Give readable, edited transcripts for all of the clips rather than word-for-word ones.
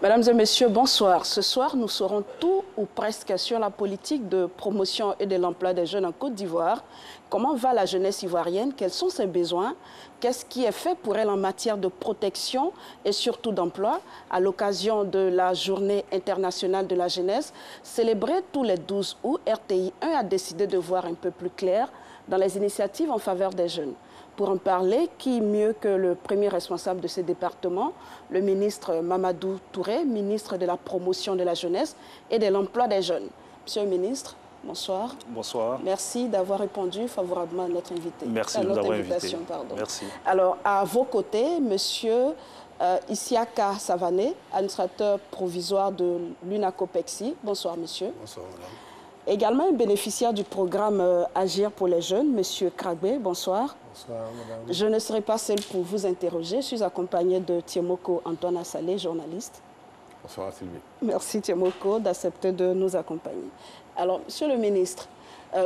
Mesdames et messieurs, bonsoir. Ce soir, nous saurons tout ou presque sur la politique de promotion et de l'emploi des jeunes en Côte d'Ivoire. Comment va la jeunesse ivoirienne? Quels sont ses besoins? Qu'est-ce qui est fait pour elle en matière de protection et surtout d'emploi? À l'occasion de la Journée internationale de la jeunesse, célébrée tous les 12 août, RTI 1 a décidé de voir un peu plus clair dans les initiatives en faveur des jeunes. Pour en parler, qui mieux que le premier responsable de ce département, le ministre Mamadou Touré, ministre de la promotion de la jeunesse et de l'emploi des jeunes. Monsieur le ministre, bonsoir. Bonsour. Merci d'avoir répondu favorablement à notre invité. Merci de nous avoir invités. Merci. Alors, à vos côtés, monsieur Isiaka Savané, administrateur provisoire de l'UNACOPEXI. Bonsoir, monsieur. Bonsoir, madame. Également un bénéficiaire du programme Agir pour les jeunes, monsieur Kragbe. Bonsoir. Bonsoir, madame. Je ne serai pas seule pour vous interroger. Je suis accompagnée de Tiemoko Antoine Assalé, journaliste. Bonsoir, Sylvie. Merci, Tiemoko, d'accepter de nous accompagner. Alors, monsieur le ministre,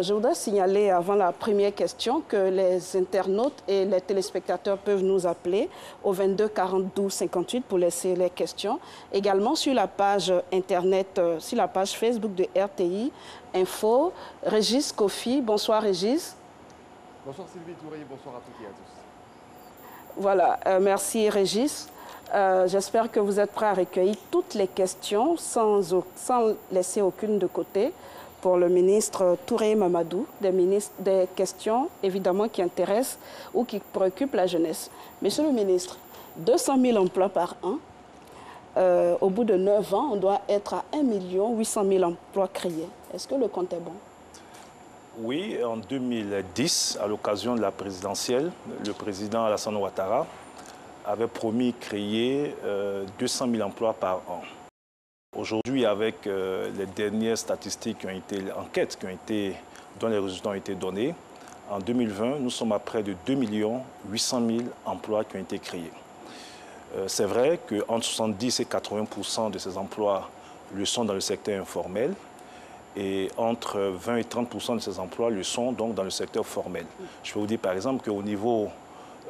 je voudrais signaler avant la première question que les internautes et les téléspectateurs peuvent nous appeler au 22 42 58 pour laisser les questions. Également sur la page internet, sur la page Facebook de RTI Info, Régis Kofi. Bonsoir Régis. Bonsoir Sylvie Touré, bonsoir à toutes et à tous. Voilà, merci Régis. J'espère que vous êtes prêts à recueillir toutes les questions sans laisser aucune de côté pour le ministre Touré Mamadou, des questions évidemment qui intéressent ou qui préoccupent la jeunesse. Monsieur le ministre, 200 000 emplois par an, au bout de 9 ans, on doit être à 1 800 000 emplois créés. Est-ce que le compte est bon? Oui, en 2010, à l'occasion de la présidentielle, le président Alassane Ouattara avait promis créer 200 000 emplois par an. Aujourd'hui, avec les dernières statistiques qui ont été, enquêtes dont les résultats ont été donnés, en 2020, nous sommes à près de 2 800 000 emplois qui ont été créés. C'est vrai qu'entre 70 et 80% de ces emplois le sont dans le secteur informel et entre 20 et 30% de ces emplois le sont donc dans le secteur formel. Je peux vous dire par exemple qu'au niveau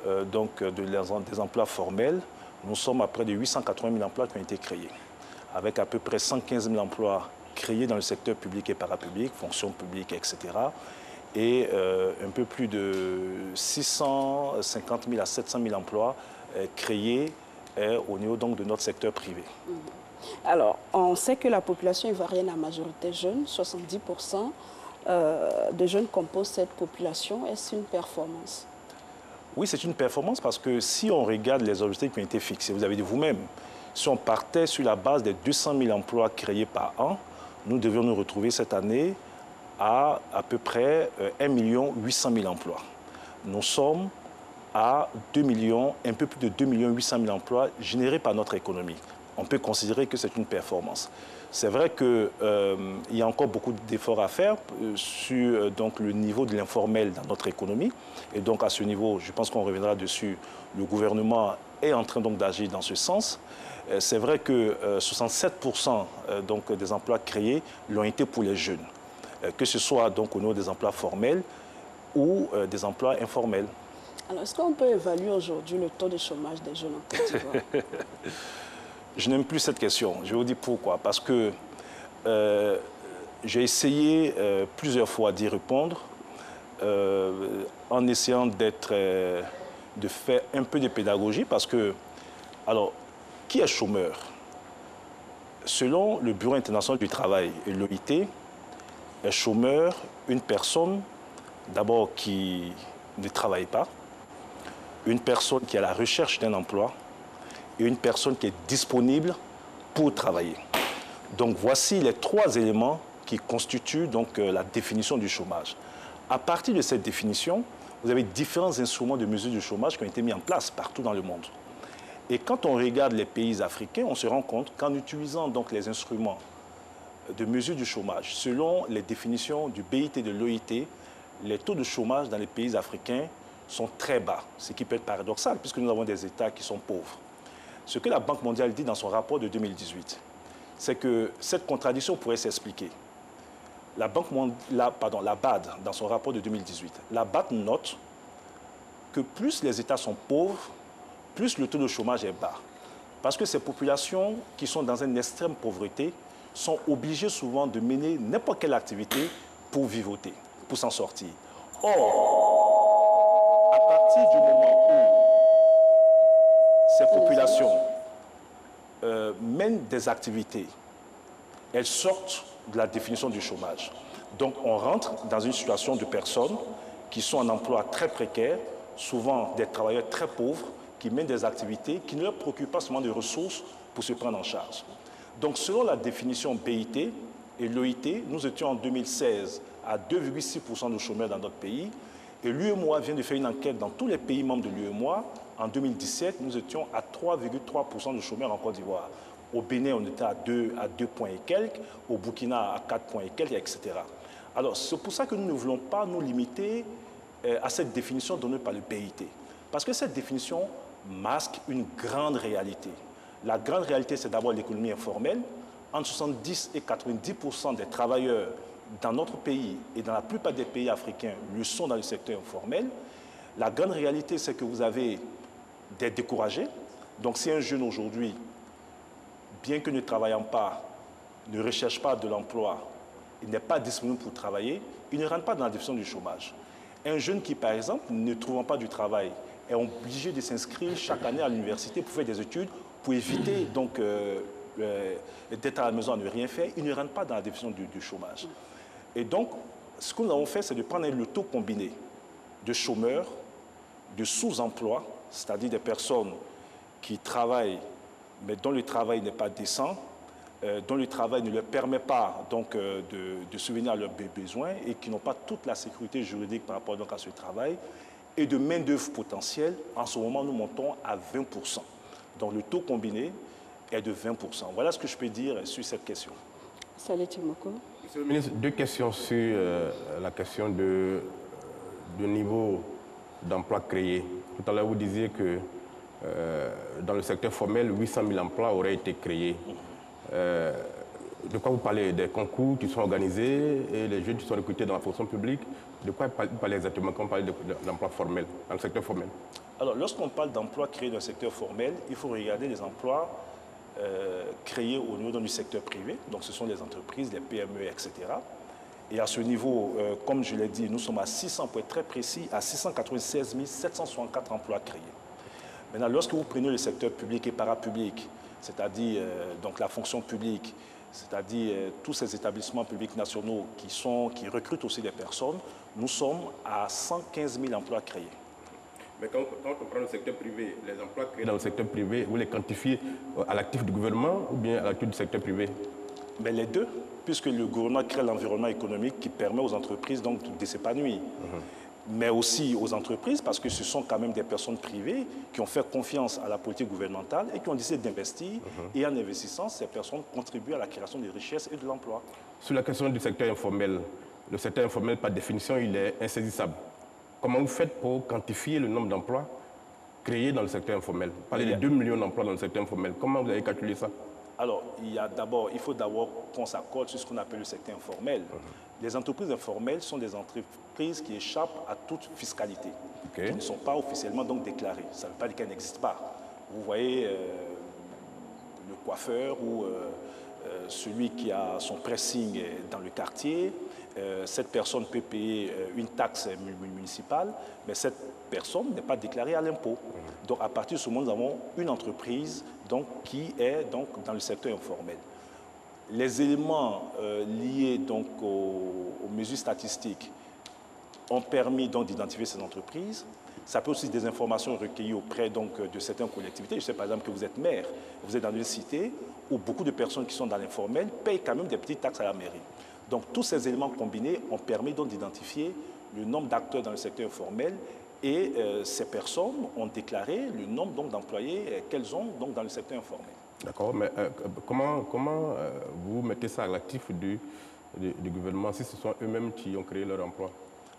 des emplois formels, nous sommes à près de 880 000 emplois qui ont été créés, avec à peu près 115 000 emplois créés dans le secteur public et parapublic, fonction publique, etc. Et un peu plus de 650 000 à 700 000 emplois créés au niveau donc, de notre secteur privé. Alors, on sait que la population ivoirienne est à majorité jeune, 70% de jeunes composent cette population. Est-ce une performance? Oui, c'est une performance parce que si on regarde les objectifs qui ont été fixés, vous avez dit vous-même, si on partait sur la base des 200 000 emplois créés par an, nous devions nous retrouver cette année à peu près 1 800 000 emplois. Nous sommes à un peu plus de 2 800 000 emplois générés par notre économie. On peut considérer que c'est une performance. C'est vrai qu'il y a encore beaucoup d'efforts à faire sur donc, le niveau de l'informel dans notre économie. Et donc à ce niveau, je pense qu'on reviendra dessus, le gouvernement est en train d'agir dans ce sens. C'est vrai que 67% donc, des emplois créés l'ont été pour les jeunes, que ce soit donc, au niveau des emplois formels ou des emplois informels. Alors, est-ce qu'on peut évaluer aujourd'hui le taux de chômage des jeunes en Côte d'Ivoire? Je n'aime plus cette question. Je vais vous dire pourquoi. Parce que j'ai essayé plusieurs fois d'y répondre en essayant de faire un peu de pédagogie. Parce que, alors, qui est chômeur? Selon le Bureau international du travail et l'OIT, est chômeur une personne d'abord qui ne travaille pas, une personne qui est à la recherche d'un emploi, et une personne qui est disponible pour travailler. Donc voici les 3 éléments qui constituent donc, la définition du chômage. À partir de cette définition, vous avez différents instruments de mesure du chômage qui ont été mis en place partout dans le monde. Et quand on regarde les pays africains, on se rend compte qu'en utilisant donc, les instruments de mesure du chômage, selon les définitions du BIT et de l'OIT, les taux de chômage dans les pays africains sont très bas, ce qui peut être paradoxal puisque nous avons des États qui sont pauvres. Ce que la Banque mondiale dit dans son rapport de 2018, c'est que cette contradiction pourrait s'expliquer. La BAD, dans son rapport de 2018, la BAD note que plus les États sont pauvres, plus le taux de chômage est bas. Parce que ces populations qui sont dans une extrême pauvreté sont obligées souvent de mener n'importe quelle activité pour vivoter, pour s'en sortir. Or, à partir du moment où ces populations mènent des activités, elles sortent de la définition du chômage. Donc on rentre dans une situation de personnes qui sont en emploi très précaire, souvent des travailleurs très pauvres, qui mènent des activités qui ne leur procurent pas seulement de ressources pour se prendre en charge. Donc selon la définition BIT et l'OIT, nous étions en 2016 à 2,6% de chômeurs dans notre pays, et l'UEMOA vient de faire une enquête dans tous les pays membres de l'UEMOA. En 2017, nous étions à 3,3% de chômeurs en Côte d'Ivoire. Au Bénin, on était à 2 points et quelques, au Burkina à 4 points et quelques, etc. Alors, c'est pour ça que nous ne voulons pas nous limiter à cette définition donnée par le BIT. Parce que cette définition masque une grande réalité. La grande réalité, c'est d'abord l'économie informelle. Entre 70 et 90% des travailleurs dans notre pays et dans la plupart des pays africains le sont dans le secteur informel. La grande réalité, c'est que vous avez des découragés. Donc, si un jeune aujourd'hui, bien que ne travaillant pas, ne recherche pas de l'emploi, il n'est pas disponible pour travailler, il ne rentre pas dans la définition du chômage. Un jeune qui, par exemple, ne trouvant pas du travail, est obligé de s'inscrire chaque année à l'université pour faire des études, pour éviter donc d'être à la maison à ne rien faire, il ne rentre pas dans la définition du chômage. Et donc, ce que nous avons fait, c'est de prendre le taux combiné de chômeurs, de sous-emploi, c'est-à-dire des personnes qui travaillent, mais dont le travail n'est pas décent, dont le travail ne leur permet pas donc, de subvenir à leurs besoins et qui n'ont pas toute la sécurité juridique par rapport donc, à ce travail, et de main-d'œuvre potentielle. En ce moment, nous montons à 20%. Donc le taux combiné est de 20%. Voilà ce que je peux dire sur cette question. Saleh Timoko. Monsieur le ministre, deux questions sur la question du niveau d'emploi créé. Tout à l'heure, vous disiez que dans le secteur formel, 800 000 emplois auraient été créés. De quoi vous parlez? Des concours qui sont organisés et les jeunes qui sont recrutés dans la fonction publique? De quoi vous parlez exactement quand on parle d'emploi formel, dans le secteur formel? Alors, lorsqu'on parle d'emplois créés dans le secteur formel, il faut regarder les emplois créés au niveau du secteur privé. Donc, ce sont les entreprises, les PME, etc. Et à ce niveau, comme je l'ai dit, nous sommes à 600, pour être très précis, à 696 764 emplois créés. Maintenant, lorsque vous prenez le secteur public et parapublic, c'est-à-dire donc la fonction publique, c'est-à-dire tous ces établissements publics nationaux qui recrutent aussi des personnes, nous sommes à 115 000 emplois créés. Mais quand on prend le secteur privé, les emplois créés dans le secteur privé, vous les quantifiez à l'actif du gouvernement ou bien à l'actif du secteur privé? Mais les deux, puisque le gouvernement crée l'environnement économique qui permet aux entreprises donc, de s'épanouir. Mais aussi aux entreprises, parce que ce sont quand même des personnes privées qui ont fait confiance à la politique gouvernementale et qui ont décidé d'investir. Et en investissant, ces personnes contribuent à la création de richesses et de l'emploi. Sur la question du secteur informel, le secteur informel, par définition, il est insaisissable. Comment vous faites pour quantifier le nombre d'emplois créés dans le secteur informel? Vous parlez de 2 millions d'emplois dans le secteur informel. Comment vous avez calculé ça? Alors, il faut d'abord qu'on s'accorde sur ce qu'on appelle le secteur informel. Les entreprises informelles sont des entreprises qui échappent à toute fiscalité, qui ne sont pas officiellement donc déclarées. Ça ne veut pas dire qu'elles n'existent pas. Vous voyez le coiffeur ou celui qui a son pressing dans le quartier, cette personne peut payer une taxe municipale, mais cette personne n'est pas déclarée à l'impôt. Donc, à partir de ce moment, nous avons une entreprise donc, qui est donc, dans le secteur informel. Les éléments liés donc, aux mesures statistiques ont permis d'identifier ces entreprises. Ça peut aussi être des informations recueillies auprès donc, de certaines collectivités. Je sais par exemple que vous êtes maire, vous êtes dans une cité où beaucoup de personnes qui sont dans l'informel payent quand même des petites taxes à la mairie. Donc tous ces éléments combinés ont permis d'identifier le nombre d'acteurs dans le secteur informel et ces personnes ont déclaré le nombre d'employés qu'elles ont donc, dans le secteur informel. D'accord, mais comment vous mettez ça à l'actif du gouvernement si ce sont eux-mêmes qui ont créé leur emploi?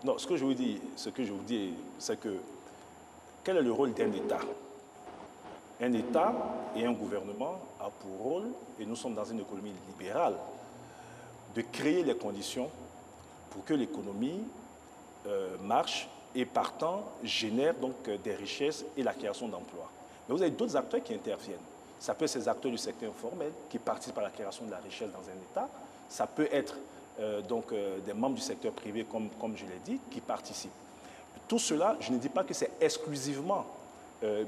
Non, ce que je vous dis, c'est que quel est le rôle d'un État? Un État et un gouvernement ont pour rôle, et nous sommes dans une économie libérale, de créer les conditions pour que l'économie marche et partant génère donc des richesses et la création d'emplois. Mais vous avez d'autres acteurs qui interviennent. Ça peut être ces acteurs du secteur informel qui participent à la création de la richesse dans un État. Ça peut être des membres du secteur privé, comme je l'ai dit, qui participent. Tout cela, je ne dis pas que c'est exclusivement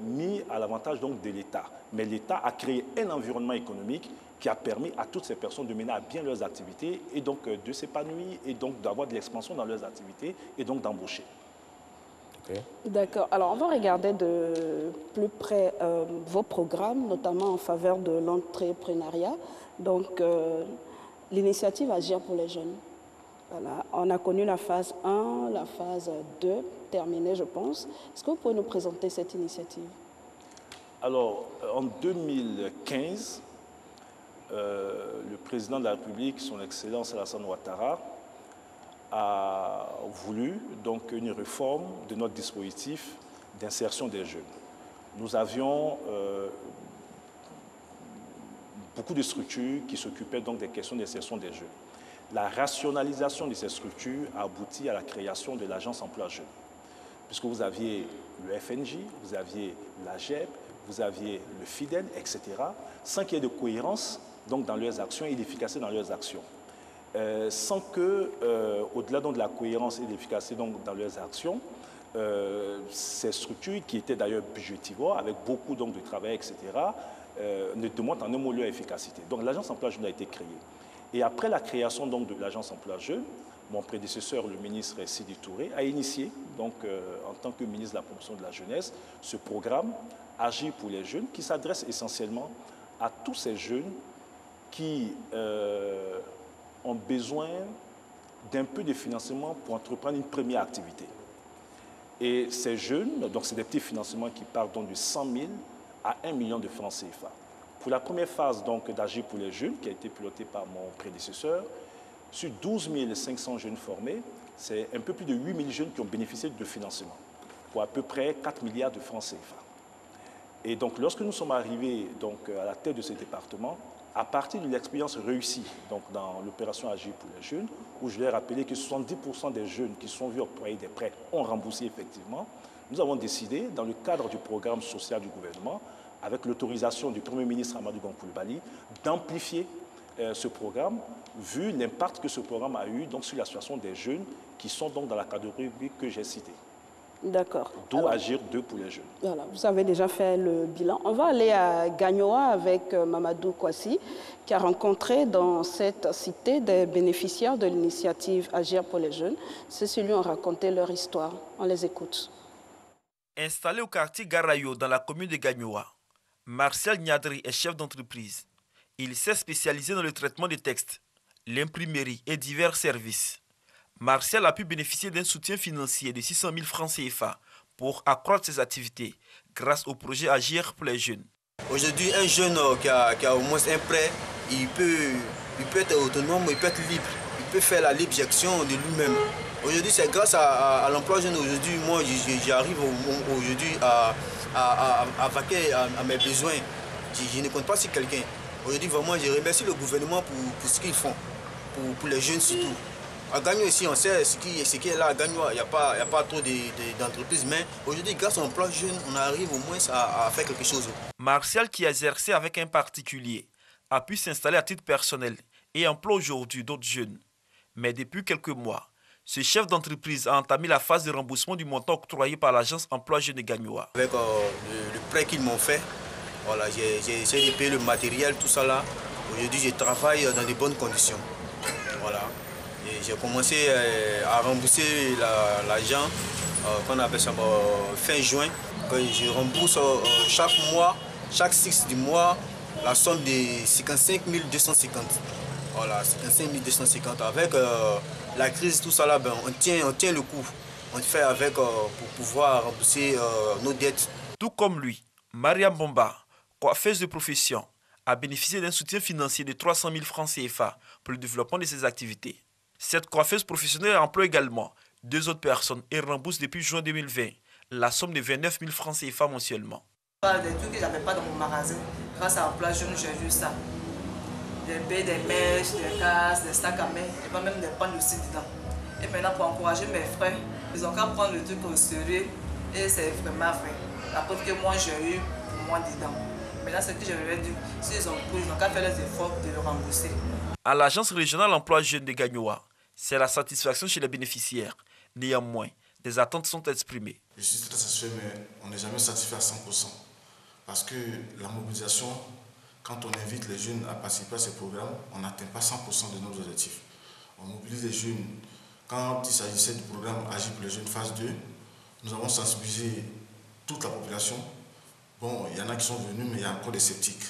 mis à l'avantage de l'État. Mais l'État a créé un environnement économique qui a permis à toutes ces personnes de mener à bien leurs activités et donc de s'épanouir et donc d'avoir de l'expansion dans leurs activités et donc d'embaucher. Okay. D'accord. Alors, on va regarder de plus près vos programmes, notamment en faveur de l'entrepreneuriat. Donc, l'initiative Agir pour les jeunes. Voilà. On a connu la phase 1, la phase 2, terminée, je pense. Est-ce que vous pouvez nous présenter cette initiative? Alors, en 2015, le président de la République, son Excellence Alassane Ouattara, a voulu donc une réforme de notre dispositif d'insertion des jeunes. Nous avions beaucoup de structures qui s'occupaient donc des questions d'insertion des jeunes. La rationalisation de ces structures a abouti à la création de l'agence emploi jeunes. Puisque vous aviez le FNJ, vous aviez l'AGEP, vous aviez le FIDEL, etc., sans qu'il y ait de cohérence donc, dans leurs actions et d'efficacité dans leurs actions. Sans que, au-delà de la cohérence et de l'efficacité dans leurs actions, ces structures qui étaient d'ailleurs budgétivores, avec beaucoup donc, de travail, etc., ne démontrent en un mot leur efficacité. Donc l'agence emploi jeune a été créée. Et après la création donc, de l'agence emploi jeune, mon prédécesseur, le ministre Sidi Touré, a initié, donc, en tant que ministre de la promotion de la jeunesse, ce programme Agir pour les jeunes, qui s'adresse essentiellement à tous ces jeunes qui ont besoin d'un peu de financement pour entreprendre une première activité. Et ces jeunes, donc c'est des petits financements qui partent donc de 100 000 à 1 million de francs CFA. Pour la première phase d'Agir pour les jeunes, qui a été pilotée par mon prédécesseur, sur 12 500 jeunes formés, c'est un peu plus de 8 000 jeunes qui ont bénéficié de financement, pour à peu près 4 milliards de francs CFA. Et donc, lorsque nous sommes arrivés donc, à la tête de ce département, à partir de l'expérience réussie donc, dans l'opération Agir pour les jeunes, où je vais rappeler que 70% des jeunes qui sont vus octroyer des prêts ont remboursé effectivement, nous avons décidé, dans le cadre du programme social du gouvernement, avec l'autorisation du Premier ministre Amadou Gon Coulibaly, d'amplifier ce programme, vu l'impact que ce programme a eu donc, sur la situation des jeunes qui sont donc, dans la catégorie que j'ai citée. D'accord. D'où Agir 2 pour les jeunes. Voilà, vous avez déjà fait le bilan. On va aller à Gagnoa avec Mamadou Kouassi, qui a rencontré dans cette cité des bénéficiaires de l'initiative Agir pour les jeunes. Ceux-ci lui ont raconté leur histoire. On les écoute. Installé au quartier Garayo dans la commune de Gagnoa, Martial Niadri est chef d'entreprise. Il s'est spécialisé dans le traitement des textes, l'imprimerie et divers services. Martial a pu bénéficier d'un soutien financier de 600 000 francs CFA pour accroître ses activités grâce au projet Agir pour les jeunes. Aujourd'hui, un jeune qui a au moins un prêt, il peut être autonome, il peut être libre, il peut faire la libre gestion de lui-même. Aujourd'hui, c'est grâce à l'emploi jeune. Aujourd'hui, moi, j'arrive aujourd'hui à vaquer à mes besoins. Je ne compte pas sur quelqu'un. Aujourd'hui, vraiment, je remercie le gouvernement pour ce qu'ils font, pour les jeunes surtout. À Gagnoa ici, on sait ce qui est là à Gagnoa. Il n'y a pas trop d'entreprises, mais aujourd'hui, grâce à l'emploi jeune, on arrive au moins à faire quelque chose. Martial, qui a exercé avec un particulier, a pu s'installer à titre personnel et emploie aujourd'hui d'autres jeunes. Mais depuis quelques mois, ce chef d'entreprise a entamé la phase de remboursement du montant octroyé par l'agence emploi jeune de Gagnoa. Avec le prêt qu'ils m'ont fait, voilà, j'ai essayé de payer le matériel, tout ça là. Aujourd'hui, je travaille dans de bonnes conditions. Voilà. J'ai commencé à rembourser l'argent qu'on appelle ça fin juin. Je rembourse chaque mois, chaque 6 du mois, la somme de 55 250. Voilà, 55 250. Avec la crise, tout ça là, ben, on tient le coup. On fait avec pour pouvoir rembourser nos dettes. Tout comme lui, Mariam Bomba, coiffeuse de profession, a bénéficié d'un soutien financier de 300 000 francs CFA pour le développement de ses activités. Cette coiffeuse professionnelle emploie également 2 autres personnes et rembourse depuis juin 2020 la somme de 29 000 francs CFA mensuellement. Des trucs que je n'avais pas dans mon magasin, grâce à l'emploi jeune, j'ai vu ça. Des baies, des mèches, des casses, des sacs à main, et pas même des pannes aussi dedans. Et maintenant, pour encourager mes frères, ils ont qu'à prendre le truc au sérieux et c'est vraiment vrai. La preuve que moi j'ai eu pour moi dedans. Maintenant, ce que je vais dire, s'ils ont pris, ils n'ont qu'à faire les efforts de le rembourser. À l'Agence régionale emploi jeune de Gagnoa, c'est la satisfaction chez les bénéficiaires. Néanmoins, des attentes sont exprimées. Je suis très satisfait, mais on n'est jamais satisfait à 100%. Parce que la mobilisation, quand on invite les jeunes à participer à ces programmes, on n'atteint pas 100% de nos objectifs. On mobilise les jeunes. Quand il s'agissait du programme Agir pour les jeunes phase 2, nous avons sensibilisé toute la population. Bon, il y en a qui sont venus, mais il y a encore des sceptiques.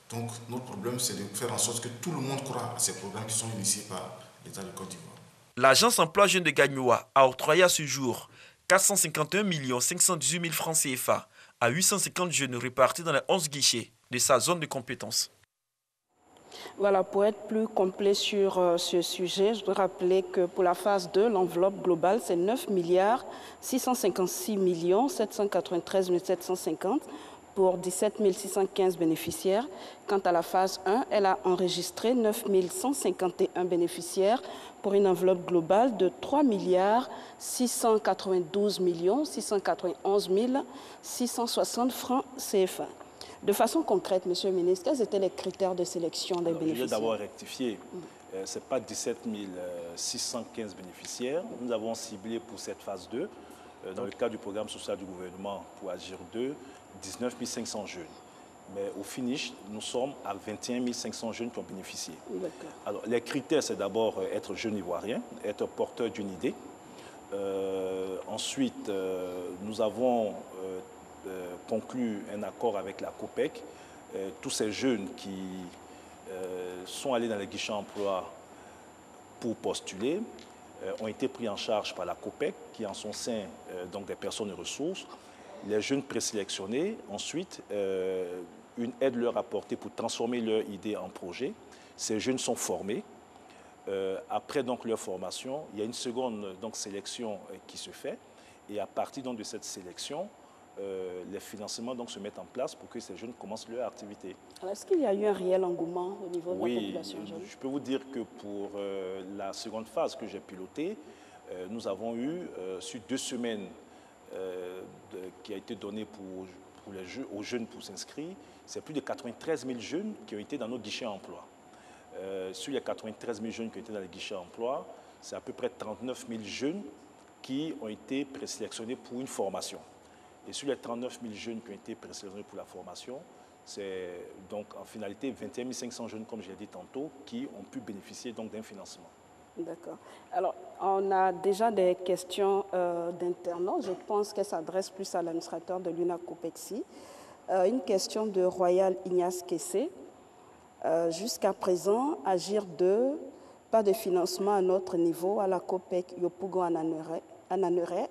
Donc, notre problème, c'est de faire en sorte que tout le monde croit à ces programmes qui sont initiés par l'État de Côte d'Ivoire. L'Agence emploi jeune de Gagnoa a octroyé à ce jour 451 518 000 francs CFA à 850 jeunes répartis dans les 11 guichets de sa zone de compétence. Voilà, pour être plus complet sur ce sujet, je voudrais rappeler que pour la phase 2, l'enveloppe globale, c'est 9 656 793 750 pour 17 615 bénéficiaires. Quant à la phase 1, elle a enregistré 9 151 bénéficiaires pour une enveloppe globale de 3 692 691 660 francs CFA. De façon concrète, Monsieur le ministre, quels étaient les critères de sélection des bénéficiaires? Je vais d'abord rectifier. Ce n'est pas 17 615 bénéficiaires. Nous avons ciblé pour cette phase 2, dans le cadre du programme social du gouvernement pour Agir 2, 19 500 jeunes. Mais au finish, nous sommes à 21 500 jeunes qui ont bénéficié. Alors, les critères, c'est d'abord être jeune ivoirien, être porteur d'une idée. Ensuite, nous avons conclu un accord avec la COPEC. Tous ces jeunes qui sont allés dans les guichets emploi pour postuler ont été pris en charge par la COPEC, qui en son sein donc des personnes ressources. Les jeunes présélectionnés, ensuite, une aide leur apportée pour transformer leur idée en projet. Ces jeunes sont formés. Après donc, leur formation, il y a une seconde donc, sélection qui se fait. Et à partir donc, de cette sélection, les financements donc, se mettent en place pour que ces jeunes commencent leur activité. Est-ce qu'il y a eu un réel engouement au niveau de la population jeune? Oui, je peux vous dire que pour la seconde phase que j'ai pilotée, nous avons eu, sur 2 semaines qui a été donnée aux jeunes pour s'inscrire, c'est plus de 93 000 jeunes qui ont été dans nos guichets emploi. Sur les 93 000 jeunes qui ont été dans les guichets emploi, c'est à peu près 39 000 jeunes qui ont été présélectionnés pour une formation. Et sur les 39 000 jeunes qui ont été présélectionnés pour la formation, c'est donc en finalité 21 500 jeunes, comme je l'ai dit tantôt, qui ont pu bénéficier donc d'un financement. D'accord. Alors, on a déjà des questions d'internautes. Je pense qu'elles s'adressent plus à l'administrateur de l'UNACOPEXI. Une question de Royal Ignace Kessé. Jusqu'à présent, Agir 2, pas de financement à notre niveau, à la COPEC Yopougon Ananere.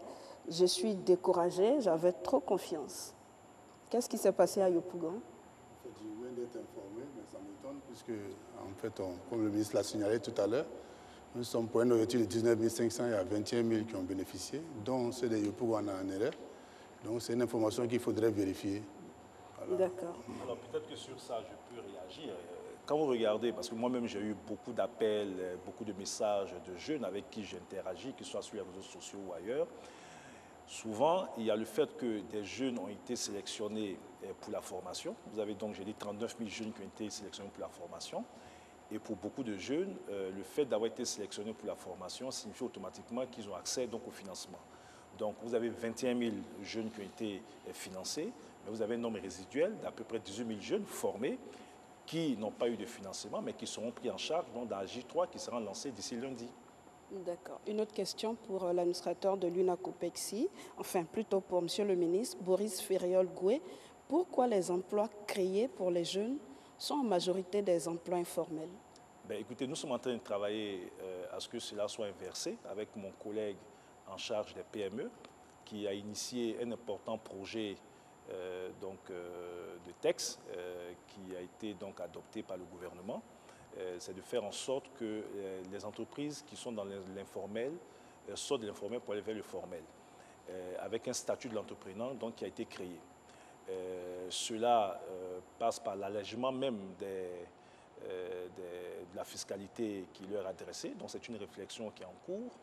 Je suis découragée, j'avais trop confiance. Qu'est-ce qui s'est passé à Yopougon? Je viens d'être informé, mais ça m'étonne, puisque, en fait, comme le ministre l'a signalé tout à l'heure, nous sommes pour une ouverture de 19 500, il y a 21 000 qui ont bénéficié, dont ceux de Yopougon Ananere. Donc, c'est une information qu'il faudrait vérifier. Voilà. D'accord. Alors, peut-être que sur ça, je peux réagir. Quand vous regardez, parce que moi-même j'ai eu beaucoup d'appels, beaucoup de messages de jeunes avec qui j'interagis, que ce soit sur les réseaux sociaux ou ailleurs, souvent il y a le fait que des jeunes ont été sélectionnés pour la formation. Vous avez donc, j'ai dit, 39 000 jeunes qui ont été sélectionnés pour la formation. Et pour beaucoup de jeunes, le fait d'avoir été sélectionnés pour la formation signifie automatiquement qu'ils ont accès donc, au financement. Donc vous avez 21 000 jeunes qui ont été financés, mais vous avez un nombre résiduel d'à peu près 18 000 jeunes formés qui n'ont pas eu de financement, mais qui seront pris en charge dans Agir 3 qui sera lancé d'ici lundi. D'accord. Une autre question pour l'administrateur de l'UNACOPEXI, enfin plutôt pour M. le ministre, Boris Ferriol-Goué. Pourquoi les emplois créés pour les jeunes sont en majorité des emplois informels? Écoutez, nous sommes en train de travailler à ce que cela soit inversé avec mon collègue en charge des PME qui a initié un important projet de texte qui a été donc adopté par le gouvernement. C'est de faire en sorte que les entreprises qui sont dans l'informel sortent de l'informel pour aller vers le formel, avec un statut de l'entrepreneur qui a été créé. Cela passe par l'allègement même de la fiscalité qui leur est adressée. Donc c'est une réflexion qui est en cours.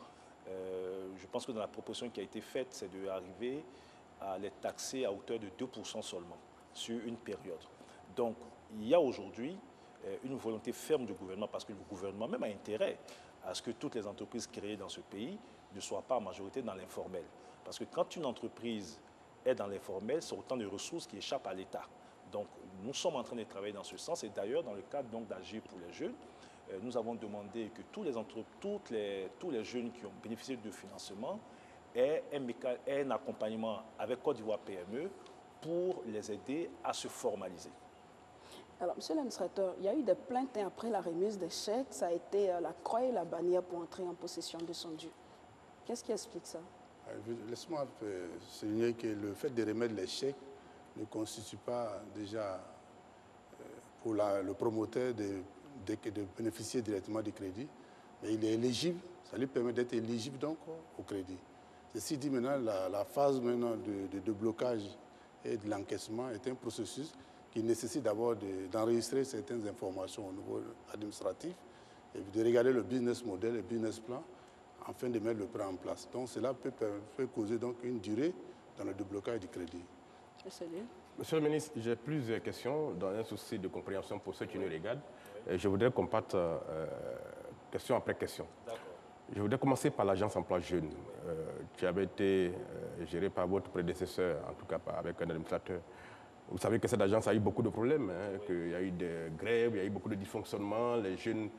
Je pense que dans la proposition qui a été faite, c'est d'arriver à les taxer à hauteur de 2% seulement sur une période. Donc, il y a aujourd'hui une volonté ferme du gouvernement, parce que le gouvernement même a intérêt à ce que toutes les entreprises créées dans ce pays ne soient pas en majorité dans l'informel. Parce que quand une entreprise est dans l'informel, c'est autant de ressources qui échappent à l'État. Donc, nous sommes en train de travailler dans ce sens. Et d'ailleurs, dans le cadre d'Agir pour les jeunes, nous avons demandé que tous les jeunes qui ont bénéficié de financement aient un accompagnement avec Côte d'Ivoire PME pour les aider à se formaliser. Alors, monsieur l'administrateur, il y a eu des plaintes après la remise des chèques. Ça a été la croix et la bannière pour entrer en possession de son dû. Qu'est-ce qui explique ça? Laisse-moi souligner que le fait de remettre les chèques ne constitue pas déjà pour le promoteur de bénéficier directement du crédit, mais il est éligible, ça lui permet d'être éligible donc au crédit. Ceci dit, maintenant, la phase maintenant de blocage et de l'encaissement est un processus qui nécessite d'abord d'enregistrer certaines informations au niveau administratif et de regarder le business model, le business plan, afin de mettre le prêt en place. Donc cela peut causer donc une durée dans le déblocage du crédit. Monsieur le ministre, j'ai plusieurs questions dans un souci de compréhension pour ceux qui nous regardent. Je voudrais qu'on parte question après question. Je voudrais commencer par l'agence emploi jeune, qui avait été gérée par votre prédécesseur, en tout cas avec un administrateur. Vous savez que cette agence a eu beaucoup de problèmes, qu'il y a eu des grèves, il y a eu beaucoup de dysfonctionnements, les jeunes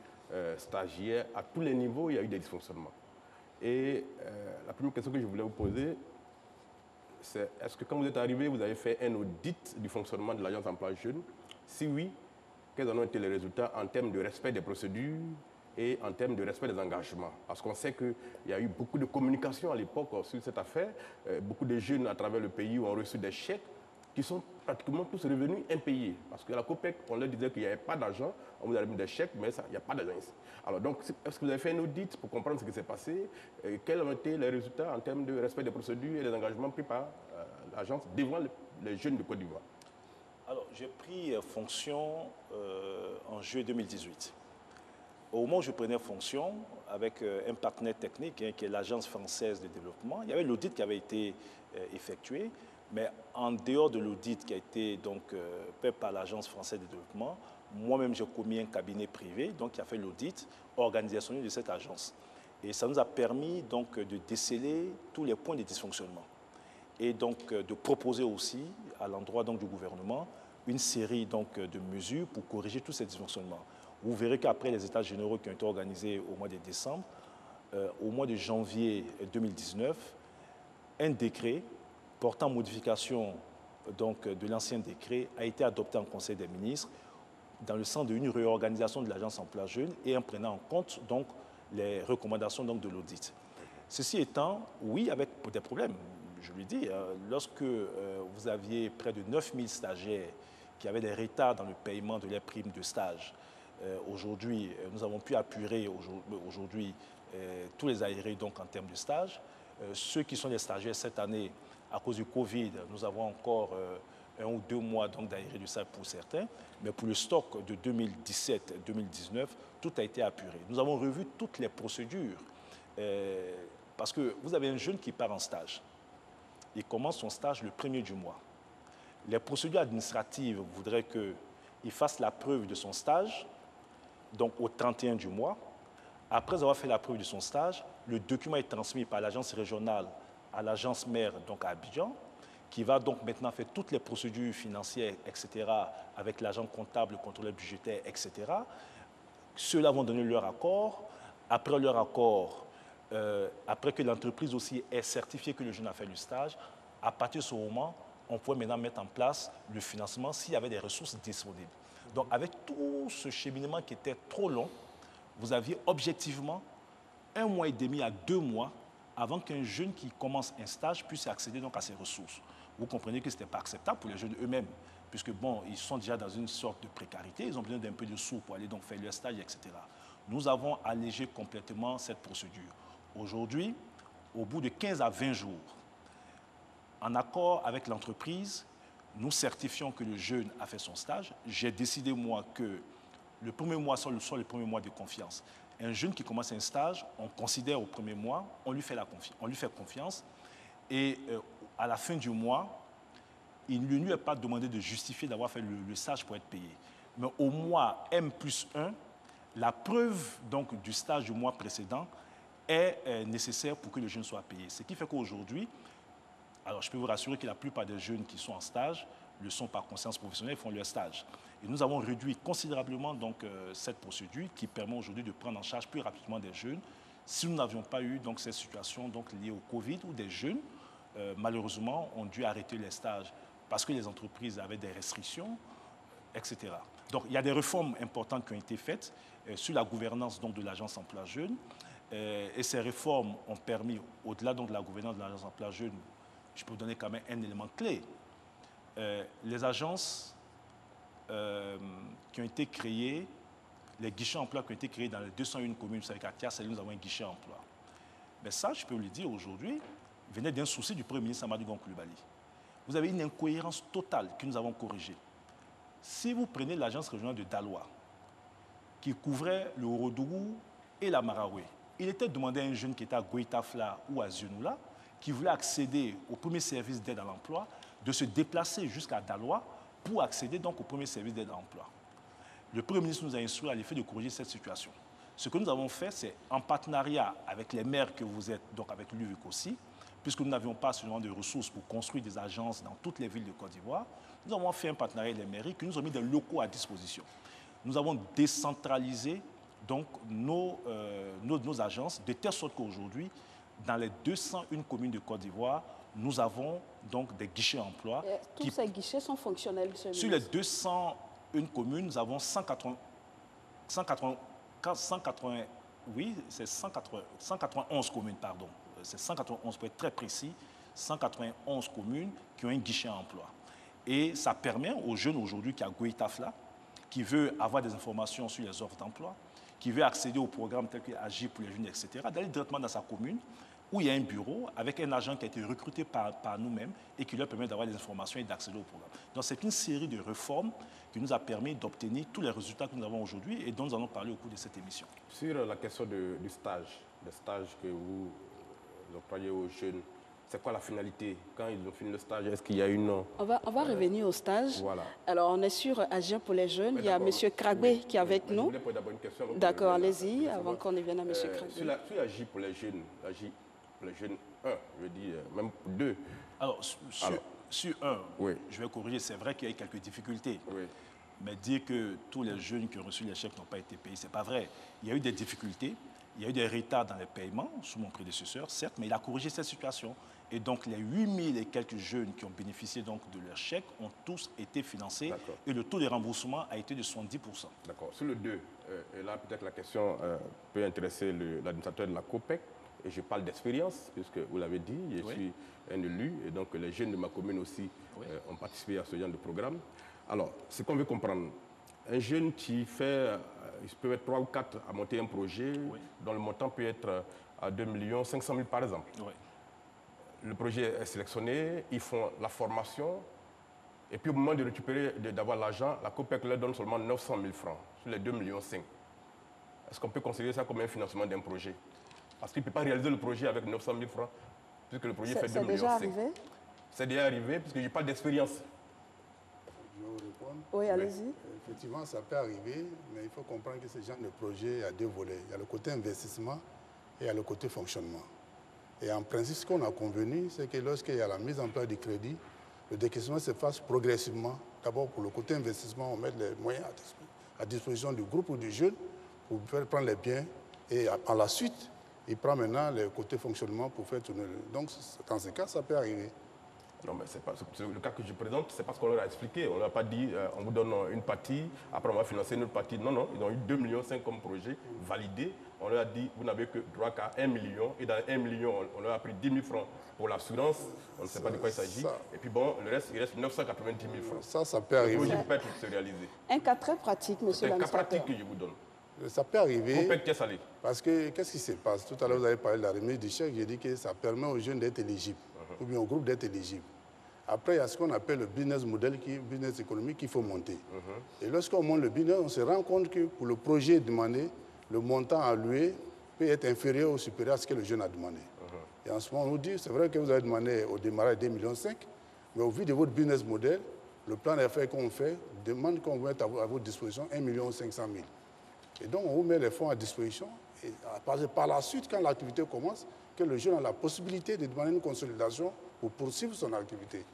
stagiaires, à tous les niveaux, il y a eu des dysfonctionnements. Et la première question que je voulais vous poser, c'est est-ce que quand vous êtes arrivé, vous avez fait un audit du fonctionnement de l'agence emploi jeune? Si oui, quels en ont été les résultats en termes de respect des procédures et en termes de respect des engagements? Parce qu'on sait qu'il y a eu beaucoup de communication à l'époque sur cette affaire. Beaucoup de jeunes à travers le pays ont reçu des chèques qui sont pratiquement tous revenus impayés. Parce que la COPEC, on leur disait qu'il n'y avait pas d'argent, on vous a mis des chèques, mais il n'y a pas d'argent ici. Alors donc, est-ce que vous avez fait un audit pour comprendre ce qui s'est passé? Quels ont été les résultats en termes de respect des procédures et des engagements pris par l'agence devant les jeunes de Côte d'Ivoire? Alors, j'ai pris fonction en juillet 2018. Au moment où je prenais fonction, avec un partenaire technique, qui est l'Agence française de développement, il y avait l'audit qui avait été effectué, mais en dehors de l'audit qui a été donc, fait par l'Agence française de développement, moi-même j'ai commis un cabinet privé donc, qui a fait l'audit organisationnel de cette agence. Et ça nous a permis donc, de déceler tous les points de dysfonctionnement et donc de proposer aussi à l'endroit du gouvernement une série donc, de mesures pour corriger tous ces dysfonctionnements. Vous verrez qu'après les états généraux qui ont été organisés au mois de décembre, au mois de janvier 2019, un décret portant modification donc, de l'ancien décret a été adopté en Conseil des ministres dans le sens d'une réorganisation de l'agence emploi jeune et en prenant en compte donc, les recommandations donc, de l'audit. Ceci étant, oui, avec des problèmes. Je lui dis, lorsque vous aviez près de 9000 stagiaires qui avaient des retards dans le paiement de leurs primes de stage, aujourd'hui, nous avons pu apurer aujourd'hui tous les aérés donc, en termes de stage. Ceux qui sont les stagiaires cette année, à cause du Covid, nous avons encore 1 ou 2 mois d'aérés de stage pour certains, mais pour le stock de 2017-2019, tout a été apuré. Nous avons revu toutes les procédures, parce que vous avez un jeune qui part en stage. Il commence son stage le 1er du mois. Les procédures administratives voudraient qu'il fasse la preuve de son stage, donc au 31 du mois. Après avoir fait la preuve de son stage, le document est transmis par l'agence régionale à l'agence mère, donc à Abidjan, qui va donc maintenant faire toutes les procédures financières, etc., avec l'agent comptable, le contrôleur budgétaire, etc. Ceux-là vont donner leur accord. Après leur accord, après que l'entreprise aussi ait certifié que le jeune a fait le stage, à partir de ce moment, on pouvait maintenant mettre en place le financement s'il y avait des ressources disponibles. Donc avec tout ce cheminement qui était trop long, vous aviez objectivement 1 mois et demi à 2 mois avant qu'un jeune qui commence un stage puisse accéder donc à ces ressources. Vous comprenez que ce n'était pas acceptable pour les jeunes eux-mêmes, puisque bon, ils sont déjà dans une sorte de précarité, ils ont besoin d'un peu de sous pour aller donc faire leur stage, etc. Nous avons allégé complètement cette procédure. Aujourd'hui, au bout de 15 à 20 jours, en accord avec l'entreprise, nous certifions que le jeune a fait son stage. J'ai décidé, moi, que le premier mois soit le premier mois de confiance. Un jeune qui commence un stage, on considère au premier mois, on lui fait confiance. Et à la fin du mois, il ne lui est pas demandé de justifier d'avoir fait le stage pour être payé. Mais au mois M+1, la preuve donc, du stage du mois précédent est nécessaire pour que le jeune soit payé. Ce qui fait qu'aujourd'hui, alors je peux vous rassurer que la plupart des jeunes qui sont en stage le sont par conscience professionnelle, font leur stage. Et nous avons réduit considérablement donc, cette procédure qui permet aujourd'hui de prendre en charge plus rapidement des jeunes. Si nous n'avions pas eu donc, cette situation donc, liée au Covid où des jeunes, malheureusement, ont dû arrêter les stages parce que les entreprises avaient des restrictions, etc. Donc il y a des réformes importantes qui ont été faites sur la gouvernance donc, de l'Agence Emploi Jeunes. Et ces réformes ont permis, au-delà donc, de la gouvernance de l'Agence Emploi Jeunes, je peux vous donner quand même un élément clé. Les agences qui ont été créées, les guichets emploi qui ont été créés dans les 201 communes, vous savez qu'à Thiès, nous avons un guichet emploi. Mais ça, je peux vous le dire aujourd'hui, venait d'un souci du Premier ministre Amadou Gon Coulibaly. Vous avez une incohérence totale que nous avons corrigée. Si vous prenez l'agence régionale de Daloa, qui couvrait le Orodougou et la Maraoué, il était demandé à un jeune qui était à Goïtafla ou à Zionoula, qui voulait accéder au premier service d'aide à l'emploi, de se déplacer jusqu'à Daloa pour accéder donc au premier service d'aide à l'emploi. Le Premier ministre nous a instruit à l'effet de corriger cette situation. Ce que nous avons fait, c'est en partenariat avec les maires que vous êtes, donc avec l'UVIC aussi, puisque nous n'avions pas seulement de ressources pour construire des agences dans toutes les villes de Côte d'Ivoire, nous avons fait un partenariat avec les mairies qui nous ont mis des locaux à disposition. Nous avons décentralisé donc, nos agences de telle sorte qu'aujourd'hui, dans les 201 communes de Côte d'Ivoire, nous avons donc des guichets emploi. Tous ces guichets sont fonctionnels, monsieur le Sur les 201 communes, nous avons 191 communes, pardon. C'est 191 pour être très précis, 191 communes qui ont un guichet emploi. Et ça permet aux jeunes aujourd'hui qui a Goïtafla, qui veut avoir des informations sur les offres d'emploi, qui veut accéder aux programmes tels que Agir pour les jeunes, etc., d'aller directement dans sa commune où il y a un bureau avec un agent qui a été recruté par nous-mêmes et qui leur permet d'avoir des informations et d'accéder au programme. Donc c'est une série de réformes qui nous a permis d'obtenir tous les résultats que nous avons aujourd'hui et dont nous allons parler au cours de cette émission. Sur la question du stage, des stages que vous octroyez aux jeunes, c'est quoi la finalité? Quand ils ont fini le stage, est-ce qu'il y a une... On va revenir au stage. Voilà. Alors, on est sur Agir pour les jeunes. Il y a M. Kragbe qui est avec nous. Je voulais poser d'abord une question. D'accord, allez-y, avant qu'on y vienne à M. Kragbe. Sur Agir pour les jeunes, Agir pour les jeunes 1, je dis même 2. Alors, sur 1, oui, je vais corriger, c'est vrai qu'il y a eu quelques difficultés. Oui. Mais dire que tous les jeunes qui ont reçu les chèques n'ont pas été payés, ce n'est pas vrai. Il y a eu des difficultés, il y a eu des retards dans les paiements sous mon prédécesseur, certes, mais il a corrigé cette situation. Et donc, les 8000 et quelques jeunes qui ont bénéficié donc de leurs chèques ont tous été financés. Et le taux de remboursement a été de 70%. D'accord. Sur le 2, et là, peut-être la question peut intéresser l'administrateur de la COPEC. Et je parle d'expérience, puisque vous l'avez dit, je suis un élu. Et donc, les jeunes de ma commune aussi ont participé à ce genre de programme. Alors, ce qu'on veut comprendre, un jeune qui fait, il peut être 3 ou 4 à monter un projet, dont le montant peut être à 2 500 000 par exemple. Le projet est sélectionné, ils font la formation, et puis au moment de récupérer, d'avoir l'argent, la COPEC leur donne seulement 900 000 francs sur les 2,5 millions. Est-ce qu'on peut considérer ça comme un financement d'un projet? Parce qu'il ne peut pas réaliser le projet avec 900 000 francs, puisque le projet fait 2,5 millions. C'est déjà arrivé? C'est déjà arrivé, puisque je parle d'expérience. Je vais vous répondre. Oui, allez-y. Effectivement, ça peut arriver, mais il faut comprendre que ce genre de projet, il y a deux volets. Il y a le côté investissement et il y a le côté fonctionnement. Et en principe, ce qu'on a convenu, c'est que lorsqu'il y a la mise en place du crédit, le décaissement se fasse progressivement. D'abord, pour le côté investissement, on met les moyens à disposition du groupe ou du jeune pour faire prendre les biens. Et à la suite, il prend maintenant le côté fonctionnement pour faire tourner. Donc, dans ce cas, ça peut arriver. Non, mais c'est le cas que je présente, c'est parce qu'on leur a expliqué. On ne leur a pas dit, on vous donne une partie, après on va financer une autre partie. Non, non, ils ont eu 2,5 millions comme projet validé. On leur a dit, vous n'avez que droit qu'à 1 million. Et dans 1 million, on leur a pris 10 000 francs pour l'assurance. On ne sait pas de quoi il s'agit. Et puis bon, le reste, il reste 990 000 francs. Ça peut arriver. Le projet peut se réaliser. Un cas très pratique, monsieur l'administrateur. C'est un cas pratique que je vous donne. Ça peut arriver. Parce que, qu'est-ce qui se passe? Tout à l'heure, vous avez parlé de la remise du chèque. J'ai dit que ça permet aux jeunes d'être éligibles, ou bien au groupe d'être éligibles. Après, il y a ce qu'on appelle le business model, business économique qu'il faut monter. Et lorsqu'on monte le business, on se rend compte que pour le projet demandé, le montant alloué peut être inférieur ou supérieur à ce que le jeune a demandé. Et en ce moment, on nous dit, c'est vrai que vous avez demandé au démarrage 2,5 millions, Mais au vu de votre business model, le plan d'affaires qu'on fait demande qu'on mette à votre disposition 1 500 000. Et donc, on vous met les fonds à disposition. Et par la suite, quand l'activité commence, que le jeune a la possibilité de demander une consolidation pour poursuivre son activité.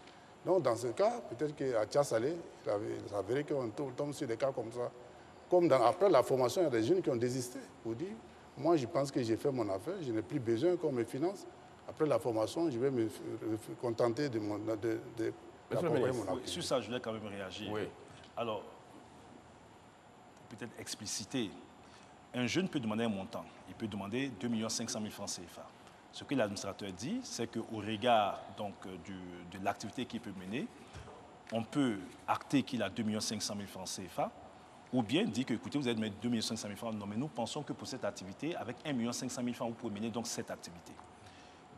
Donc, dans ce cas, peut-être qu'à Tchassalé, il s'avérait qu'on tombe sur des cas comme ça. Comme après la formation, il y a des jeunes qui ont désisté pour dire, moi, je pense que j'ai fait mon affaire, je n'ai plus besoin qu'on me finance. Après la formation, je vais me contenter d'apporter mon activité. Sur ça, je voulais quand même réagir. Oui. Alors, peut-être expliciter, un jeune peut demander un montant. Il peut demander 2 500 000 francs CFA. Ce que l'administrateur dit, c'est qu'au regard donc, de l'activité qu'il peut mener, on peut acter qu'il a 2 500 000 francs CFA, ou bien dire que, écoutez, vous allez mettre 2 500 000 francs. Non, mais nous pensons que pour cette activité, avec 1 500 000 francs, vous pouvez mener donc cette activité.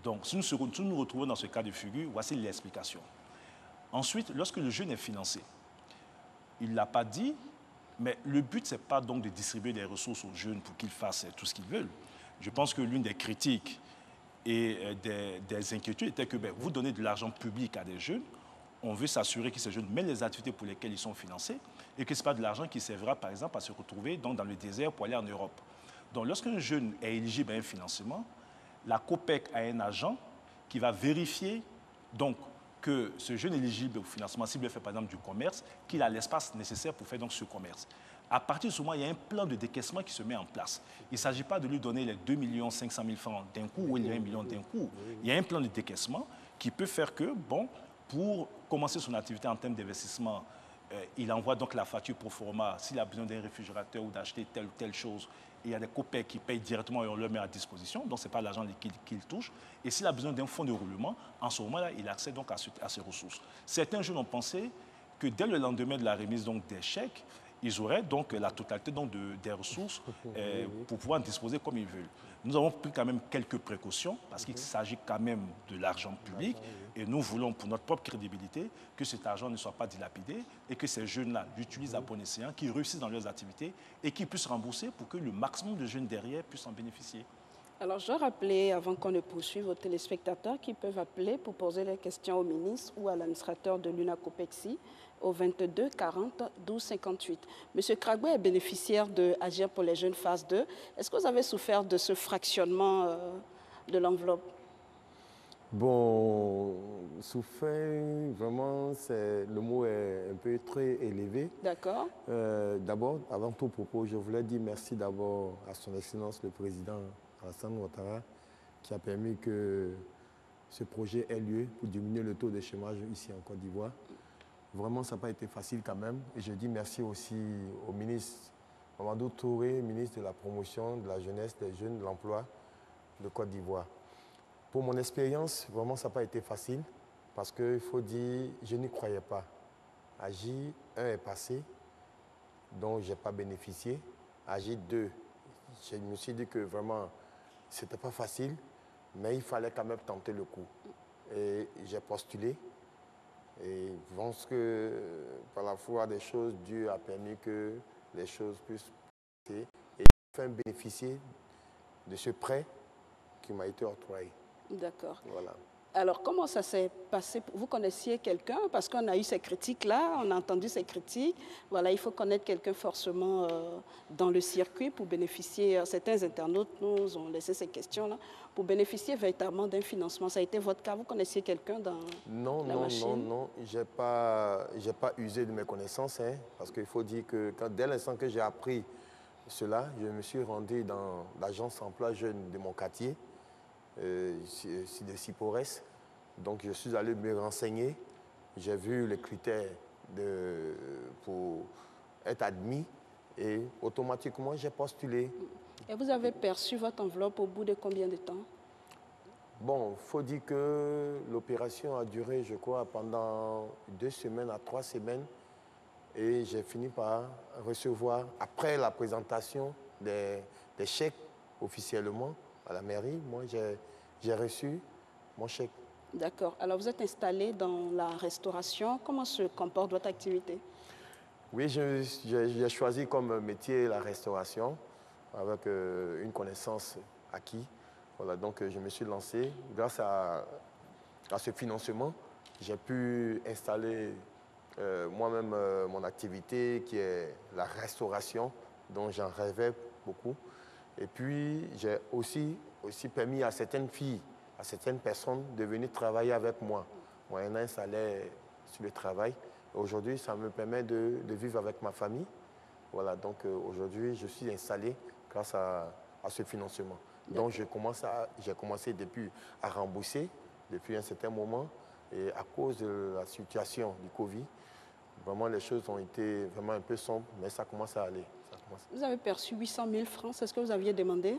Donc, si nous nous retrouvons dans ce cas de figure, voici l'explication. Ensuite, lorsque le jeune est financé, il ne l'a pas dit, mais le but, ce n'est pas donc de distribuer des ressources aux jeunes pour qu'ils fassent tout ce qu'ils veulent. Je pense que l'une des critiques et des inquiétudes était que vous donnez de l'argent public à des jeunes, on veut s'assurer que ces jeunes mènent les activités pour lesquelles ils sont financés et que ce n'est pas de l'argent qui servira, par exemple, à se retrouver donc, dans le désert pour aller en Europe. Donc, lorsqu'un jeune est éligible à un financement, la COPEC a un agent qui va vérifier donc, que ce jeune éligible au financement, s'il veut faire par exemple du commerce, qu'il a l'espace nécessaire pour faire donc ce commerce. À partir de ce moment, il y a un plan de décaissement qui se met en place. Il ne s'agit pas de lui donner les 2 500 000 francs d'un coup ou les 1 million d'un coup. Il y a un plan de décaissement qui peut faire que, bon, pour commencer son activité en termes d'investissement, il envoie donc la facture pro forma s'il a besoin d'un réfrigérateur ou d'acheter telle ou telle chose. Il y a des COPEC qui payent directement et on leur met à disposition, donc ce n'est pas l'argent liquide qu'il touche. Et s'il a besoin d'un fonds de roulement, en ce moment-là, il accède donc à ces ressources. Certains jeunes ont pensé que dès le lendemain de la remise donc, des chèques, ils auraient donc la totalité donc, des ressources pour pouvoir en disposer comme ils veulent. Nous avons pris quand même quelques précautions parce qu'il s'agit quand même de l'argent public et nous voulons pour notre propre crédibilité que cet argent ne soit pas dilapidé et que ces jeunes-là l'utilisent à bon escient, qu'ils réussissent dans leurs activités et qu'ils puissent rembourser pour que le maximum de jeunes derrière puissent en bénéficier. Alors, je rappelais, avant qu'on ne poursuive, aux téléspectateurs qui peuvent appeler pour poser des questions au ministre ou à l'administrateur de l'UNACOPEXI au 22 40 12 58. Monsieur Kragbé est bénéficiaire de Agir pour les jeunes phase 2. Est-ce que vous avez souffert de ce fractionnement de l'enveloppe? Bon, souffert, vraiment, le mot est un peu très élevé. D'accord. D'abord, avant tout propos, je voulais dire merci d'abord à son Excellence le Président Alassane Ouattara qui a permis que ce projet ait lieu pour diminuer le taux de chômage ici en Côte d'Ivoire. Vraiment, ça n'a pas été facile quand même. Et je dis merci aussi au ministre Mamadou Touré, ministre de la Promotion, de la Jeunesse, des Jeunes, de l'Emploi de Côte d'Ivoire. Pour mon expérience, vraiment, ça n'a pas été facile parce qu'il faut dire, je n'y croyais pas. Agir 1 est passé, dont je n'ai pas bénéficié. Agir 2, je me suis dit que vraiment, ce n'était pas facile, mais il fallait quand même tenter le coup. Et j'ai postulé. Et je pense que par la foi des choses, Dieu a permis que les choses puissent passer. Et j'ai enfin bénéficié de ce prêt qui m'a été octroyé. D'accord. Voilà. Alors, comment ça s'est passé? Vous connaissiez quelqu'un? Parce qu'on a eu ces critiques-là, on a entendu ces critiques. Voilà, il faut connaître quelqu'un forcément dans le circuit pour bénéficier. Certains internautes nous ont laissé ces questions-là. Pour bénéficier véritablement d'un financement, ça a été votre cas? Vous connaissiez quelqu'un dans la machine? Non. Je n'ai pas usé de mes connaissances. Parce qu'il faut dire que dès l'instant que j'ai appris cela, je me suis rendu dans l'agence emploi jeune de mon quartier. De Sipores. Donc je suis allé me renseigner, j'ai vu les critères pour être admis et automatiquement j'ai postulé. Et vous avez perçu votre enveloppe au bout de combien de temps? Bon, il faut dire que l'opération a duré, je crois, pendant 2 semaines à 3 semaines et j'ai fini par recevoir, après la présentation des chèques officiellement, à la mairie, moi j'ai reçu mon chèque. D'accord. Alors vous êtes installé dans la restauration. Comment se comporte votre activité? Oui, j'ai choisi comme métier la restauration avec une connaissance acquise. Voilà, donc je me suis lancé grâce à ce financement. j'ai pu installer moi-même mon activité qui est la restauration, dont j'en rêvais beaucoup. Et puis, j'ai aussi permis à certaines filles, à certaines personnes de venir travailler avec moi, moyennant un salaire sur le travail. Aujourd'hui, ça me permet de vivre avec ma famille. Voilà, donc aujourd'hui, je suis installé grâce à ce financement. Donc, j'ai commencé depuis à rembourser depuis un certain moment. Et à cause de la situation du Covid, vraiment, les choses ont été vraiment un peu sombres, mais ça commence à aller. Vous avez perçu 800 000 francs, c'est ce que vous aviez demandé?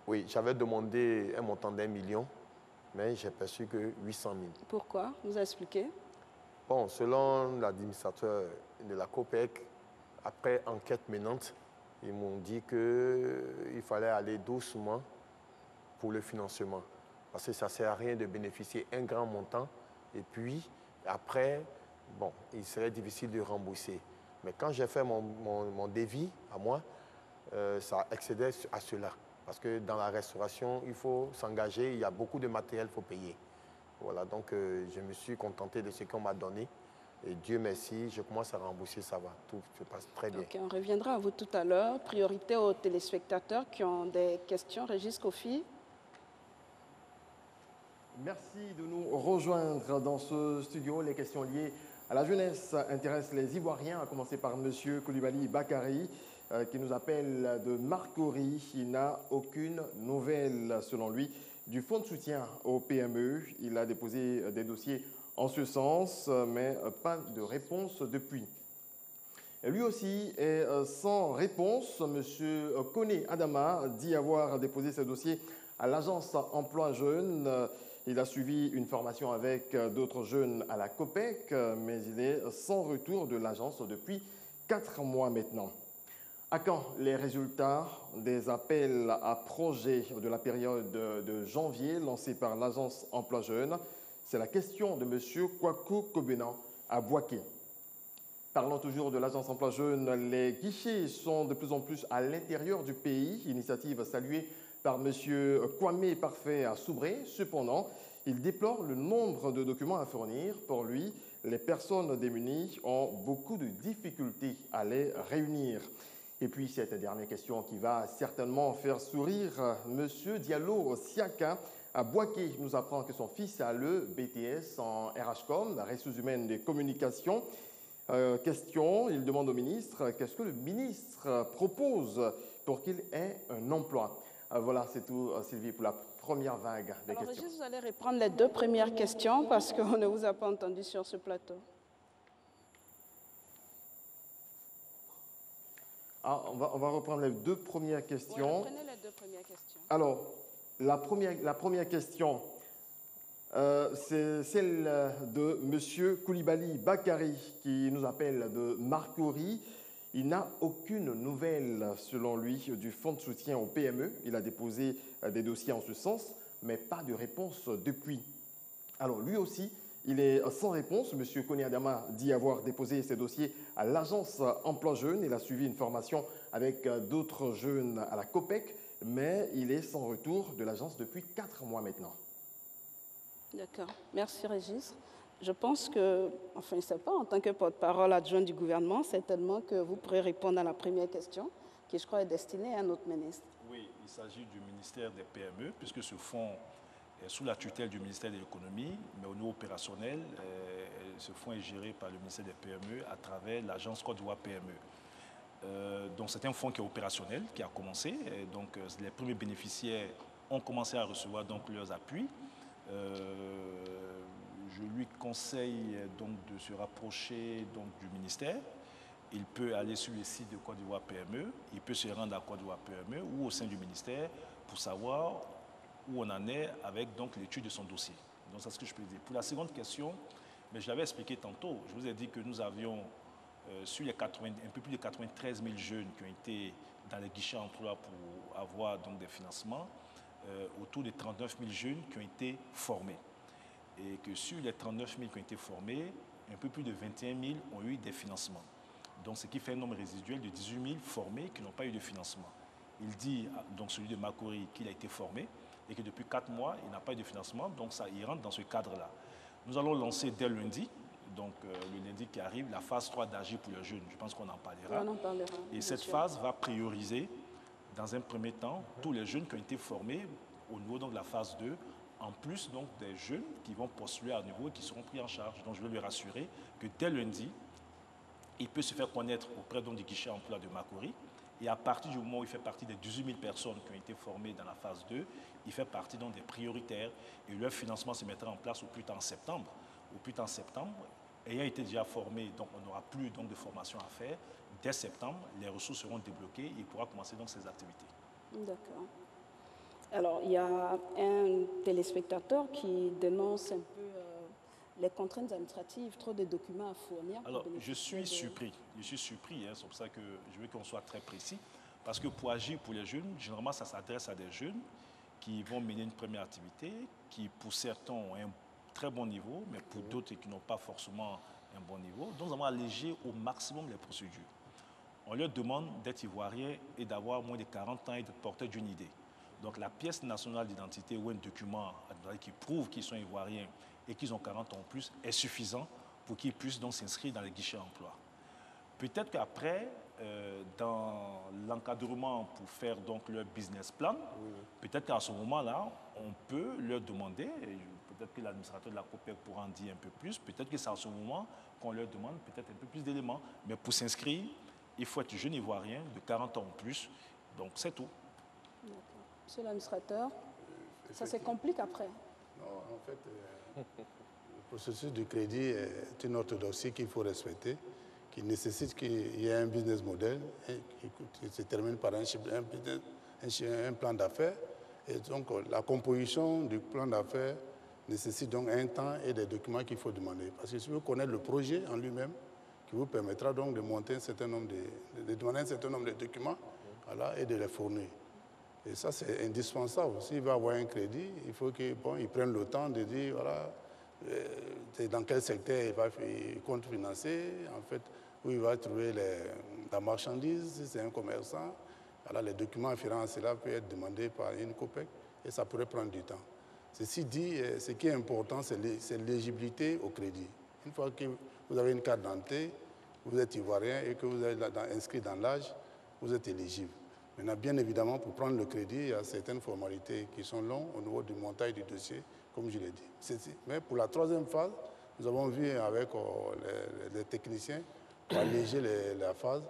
Oui, j'avais demandé un montant d'1 million, mais j'ai perçu que 800 000. Pourquoi? Vous avez expliqué? Bon, selon l'administrateur de la COPEC, après enquête menante, ils m'ont dit qu'il fallait aller doucement pour le financement. Parce que ça ne sert à rien de bénéficier un grand montant et puis après, bon, il serait difficile de rembourser. Mais quand j'ai fait mon devis à moi, ça excédait à cela. Parce que dans la restauration, il faut s'engager, il y a beaucoup de matériel qu'il faut payer. Voilà, donc je me suis contenté de ce qu'on m'a donné. Et Dieu merci, je commence à rembourser, ça va, tout se passe très bien. Ok, on reviendra à vous tout à l'heure. Priorité aux téléspectateurs qui ont des questions. Régis Kofi. Merci de nous rejoindre dans ce studio. Les questions liées à la jeunesse intéressent les Ivoiriens, à commencer par M. Coulibaly Bakary, qui nous appelle de Marcory. Il n'a aucune nouvelle, selon lui, du fonds de soutien aux PME. Il a déposé des dossiers en ce sens, mais pas de réponse depuis. Et lui aussi est sans réponse. M. Koné Adama dit avoir déposé ses dossiers à l'agence Emploi Jeunes. Il a suivi une formation avec d'autres jeunes à la COPEC, mais il est sans retour de l'agence depuis 4 mois maintenant. À quand les résultats des appels à projets de la période de janvier lancés par l'agence Emploi Jeunes? C'est la question de M. Kwaku Kobenan à Bouaké. Parlant toujours de l'agence Emploi Jeunes, les guichets sont de plus en plus à l'intérieur du pays, initiative saluée par M. Kwame Parfait à Soubré. Cependant, il déplore le nombre de documents à fournir. Pour lui, les personnes démunies ont beaucoup de difficultés à les réunir. Et puis, cette dernière question qui va certainement faire sourire M. Diallo Siaka à Bouaké nous apprend que son fils a le BTS en RHCOM, ressources humaines des communications. Question, il demande au ministre, qu'est-ce que le ministre propose pour qu'il ait un emploi? Voilà, c'est tout, Sylvie, pour la première vague des questions. Régis, vous allez reprendre les 2 premières questions parce qu'on ne vous a pas entendu sur ce plateau. Ah, on va reprendre les 2 premières questions. Oui, reprenez les 2 premières questions. Alors, la première question, c'est celle de M. Coulibaly Bakary qui nous appelle de Marcory. Il n'a aucune nouvelle, selon lui, du fonds de soutien aux PME. Il a déposé des dossiers en ce sens, mais pas de réponse depuis. Alors, lui aussi, il est sans réponse. M. Koné Adama dit avoir déposé ses dossiers à l'agence Emploi Jeunes. Il a suivi une formation avec d'autres jeunes à la COPEC, mais il est sans retour de l'agence depuis 4 mois maintenant. D'accord. Merci, Régis. Je pense que, enfin, je ne sais pas, en tant que porte-parole adjoint du gouvernement, certainement que vous pourrez répondre à la première question, qui, je crois, est destinée à notre ministre. Oui, il s'agit du ministère des PME, puisque ce fonds est sous la tutelle du ministère de l'économie, mais au niveau opérationnel, ce fonds est géré par le ministère des PME à travers l'agence Côte d'Ivoire PME. Donc c'est un fonds qui est opérationnel, qui a commencé. Et donc les premiers bénéficiaires ont commencé à recevoir donc leurs appuis. Je lui conseille donc de se rapprocher donc du ministère. Il peut aller sur le site de Côte d'Ivoire PME, il peut se rendre à Côte d'Ivoire PME ou au sein du ministère pour savoir où on en est avec donc l'étude de son dossier. Donc c'est ce que je peux dire. Pour la seconde question, mais je l'avais expliqué tantôt, je vous ai dit que nous avions sur les un peu plus de 93 000 jeunes qui ont été dans les guichets emploi pour avoir donc des financements, autour de 39 000 jeunes qui ont été formés. Et que sur les 39 000 qui ont été formés, un peu plus de 21 000 ont eu des financements. Donc ce qui fait un nombre résiduel de 18 000 formés qui n'ont pas eu de financement. Il dit, donc celui de Marcory, qu'il a été formé et que depuis 4 mois, il n'a pas eu de financement, donc ça, il rentre dans ce cadre-là. Nous allons lancer dès lundi, donc le lundi qui arrive, la phase 3 d'Agir pour les jeunes. Je pense qu'on en parlera. On en parlera. Et cette phase va prioriser, dans un premier temps, tous les jeunes qui ont été formés au niveau donc, de la phase 2, en plus donc, des jeunes qui vont postuler à niveau et qui seront pris en charge. Donc je vais lui rassurer que dès lundi, il peut se faire connaître auprès donc, du guichet emploi de Makori. Et à partir du moment où il fait partie des 18 000 personnes qui ont été formées dans la phase 2, il fait partie donc, des prioritaires et leur financement se mettra en place au plus tard en septembre. Au plus tard en septembre, ayant été déjà formé, donc on n'aura plus donc, de formation à faire. Dès septembre, les ressources seront débloquées et il pourra commencer donc, ses activités. D'accord. Alors, il y a un téléspectateur qui dénonce un peu les contraintes administratives, trop de documents à fournir. Alors, je suis surpris, hein, c'est pour ça que je veux qu'on soit très précis, parce que pour agir pour les jeunes, généralement, ça s'adresse à des jeunes qui vont mener une première activité, qui pour certains ont un très bon niveau, mais pour d'autres qui n'ont pas forcément un bon niveau. Donc, nous avons allégé au maximum les procédures. On leur demande d'être ivoirien et d'avoir moins de 40 ans et de porter d'une idée. Donc, la pièce nationale d'identité ou un document qui prouve qu'ils sont ivoiriens et qu'ils ont 40 ans en plus est suffisant pour qu'ils puissent donc s'inscrire dans les guichets emploi. Peut-être qu'après, dans l'encadrement pour faire donc leur business plan, peut-être qu'à ce moment-là, on peut leur demander, peut-être que l'administrateur de la COPEC pourra en dire un peu plus, peut-être que c'est à ce moment qu'on leur demande peut-être un peu plus d'éléments. Mais pour s'inscrire, il faut être jeune ivoirien de 40 ans en plus, donc c'est tout. D'accord. Monsieur l'administrateur, ça se complique après? Non, en fait, le processus de crédit est une orthodoxie qu'il faut respecter, qui nécessite qu'il y ait un business model qui se termine par un plan d'affaires. Et donc, la composition du plan d'affaires nécessite donc un temps et des documents qu'il faut demander. Parce que si vous connaissez le projet en lui-même, qui vous permettra donc de monter un certain nombre de demander un certain nombre de documents, voilà, et de les fournir. Et ça, c'est indispensable. S'il va avoir un crédit, il faut qu'il prenne le temps de dire, voilà, dans quel secteur il compte financer, en fait, où il va trouver la marchandise, si c'est un commerçant. Alors, les documents afférents à cela peuvent être demandés par une COPEC et ça pourrait prendre du temps. Ceci dit, ce qui est important, c'est l'éligibilité au crédit. Une fois que vous avez une carte d'identité, vous êtes ivoirien et que vous êtes inscrit dans l'âge, vous êtes éligible. Maintenant, bien évidemment, pour prendre le crédit, il y a certaines formalités qui sont longues au niveau du montage du dossier, comme je l'ai dit. Mais pour la troisième phase, nous avons vu avec les techniciens pour alléger la phase,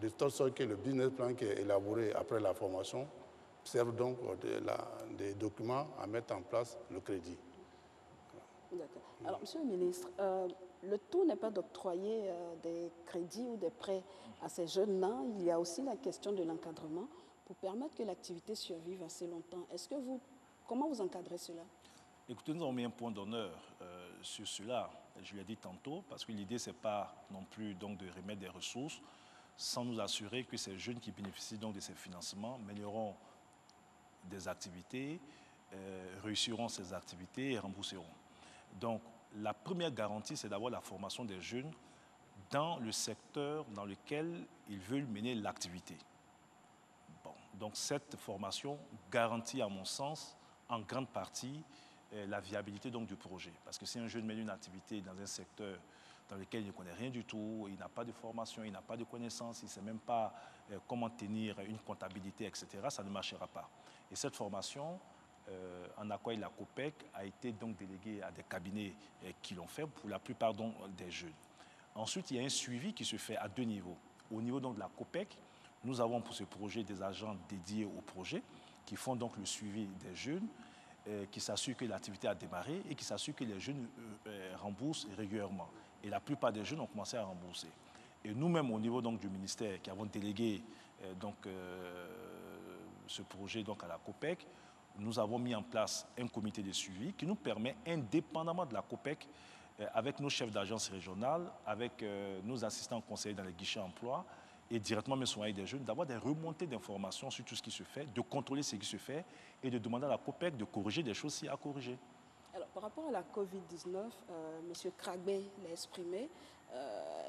de telle sorte que le business plan qui est élaboré après la formation serve donc des documents à mettre en place le crédit. D'accord. Alors, Monsieur le ministre, le tout n'est pas d'octroyer des crédits ou des prêts à ces jeunes-là. Il y a aussi la question de l'encadrement pour permettre que l'activité survive assez longtemps. Comment vous encadrez cela? Écoutez, nous avons mis un point d'honneur sur cela. Je l'ai dit tantôt, parce que l'idée, ce n'est pas non plus donc, de remettre des ressources sans nous assurer que ces jeunes qui bénéficient donc, de ces financements mèneront des activités, réussiront ces activités et rembourseront. Donc, la première garantie, c'est d'avoir la formation des jeunes dans le secteur dans lequel ils veulent mener l'activité. Bon, donc, cette formation garantit, à mon sens, en grande partie, la viabilité donc, du projet. Parce que si un jeune mène une activité dans un secteur dans lequel il ne connaît rien du tout, il n'a pas de formation, il n'a pas de connaissances, il ne sait même pas comment tenir une comptabilité, etc., ça ne marchera pas. Et cette formation, en accord avec la COPEC, a été donc déléguée à des cabinets qui l'ont fait, pour la plupart donc, des jeunes. Ensuite, il y a un suivi qui se fait à deux niveaux. Au niveau donc, de la COPEC, nous avons pour ce projet des agents dédiés au projet qui font donc le suivi des jeunes, qui s'assurent que l'activité a démarré et qui s'assurent que les jeunes remboursent régulièrement. Et la plupart des jeunes ont commencé à rembourser. Et nous-mêmes, au niveau donc, du ministère, qui avons délégué ce projet donc, à la COPEC, nous avons mis en place un comité de suivi qui nous permet, indépendamment de la COPEC, avec nos chefs d'agence régionale, avec nos assistants conseillers dans les guichets emploi et directement même sur des jeunes, d'avoir des remontées d'informations sur tout ce qui se fait, de contrôler ce qui se fait et de demander à la COPEC de corriger des choses s'il y a à corriger. Alors, par rapport à la Covid-19, M. Kragbé l'a exprimé.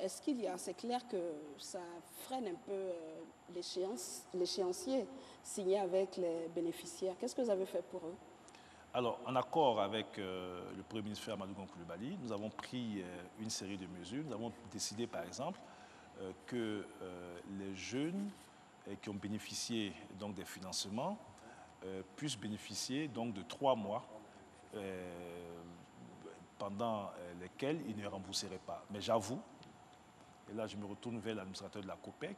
Est-ce qu'il y a, c'est clair que ça freine un peu l'échéancier signé avec les bénéficiaires? Qu'est-ce que vous avez fait pour eux? Alors, en accord avec le Premier ministre Amadou Coulibaly, nous avons pris une série de mesures. Nous avons décidé, par exemple, que les jeunes qui ont bénéficié donc, des financements puissent bénéficier donc, de 3 mois pendant lesquels ils ne rembourseraient pas. Mais j'avoue, et là je me retourne vers l'administrateur de la COPEC,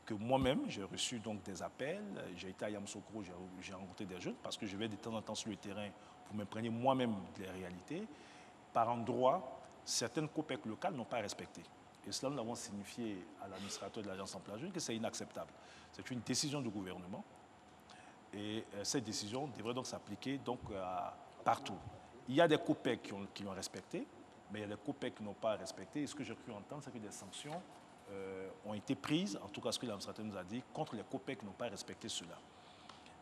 que moi-même j'ai reçu donc, des appels, j'ai été à Yamoussoukro, j'ai rencontré des jeunes parce que je vais de temps en temps sur le terrain pour m'imprégner moi-même des réalités. Par endroit, certaines COPEC locales n'ont pas respecté. Et cela, nous l'avons signifié à l'administrateur de l'agence emploi jeune que c'est inacceptable. C'est une décision du gouvernement et cette décision devrait donc s'appliquer partout. Il y a des COPEC qui l'ont respecté, mais il y a des COPEC qui n'ont pas respecté. Et ce que j'ai cru entendre, c'est que des sanctions ont été prises, en tout cas ce que l'administrateur nous a dit, contre les COPEC qui n'ont pas respecté cela.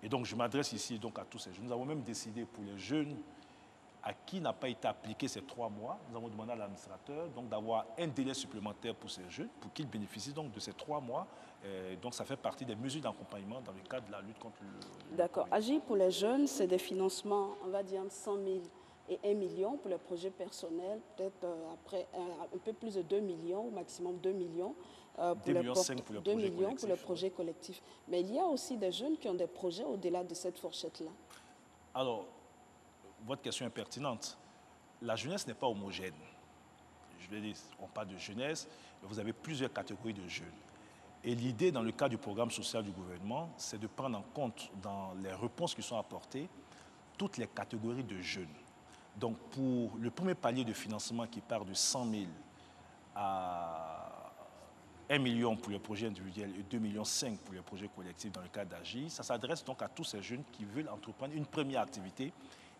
Et donc je m'adresse ici donc, à tous ces jeunes. Nous avons même décidé pour les jeunes à qui n'a pas été appliqué ces 3 mois, nous avons demandé à l'administrateur d'avoir un délai supplémentaire pour ces jeunes, pour qu'ils bénéficient donc de ces 3 mois. Donc ça fait partie des mesures d'accompagnement dans le cadre de la lutte contre le... D'accord. Agir pour les jeunes, c'est des financements, on va dire, 100 000 et 1 million pour les projets personnels, peut-être après un peu plus de 2 millions, au maximum 2 millions. 2,5 millions pour les 2 projets millions collectifs. pour les projets collectifs. Mais il y a aussi des jeunes qui ont des projets au-delà de cette fourchette-là. Alors, votre question est pertinente. La jeunesse n'est pas homogène. Je vais dire, on parle de jeunesse, mais vous avez plusieurs catégories de jeunes. Et l'idée, dans le cadre du programme social du gouvernement, c'est de prendre en compte, dans les réponses qui sont apportées, toutes les catégories de jeunes. Donc, pour le premier palier de financement qui part de 100 000 à 1 million pour les projets individuels et 2,5 millions pour les projets collectifs dans le cadre d'Agir, ça s'adresse donc à tous ces jeunes qui veulent entreprendre une première activité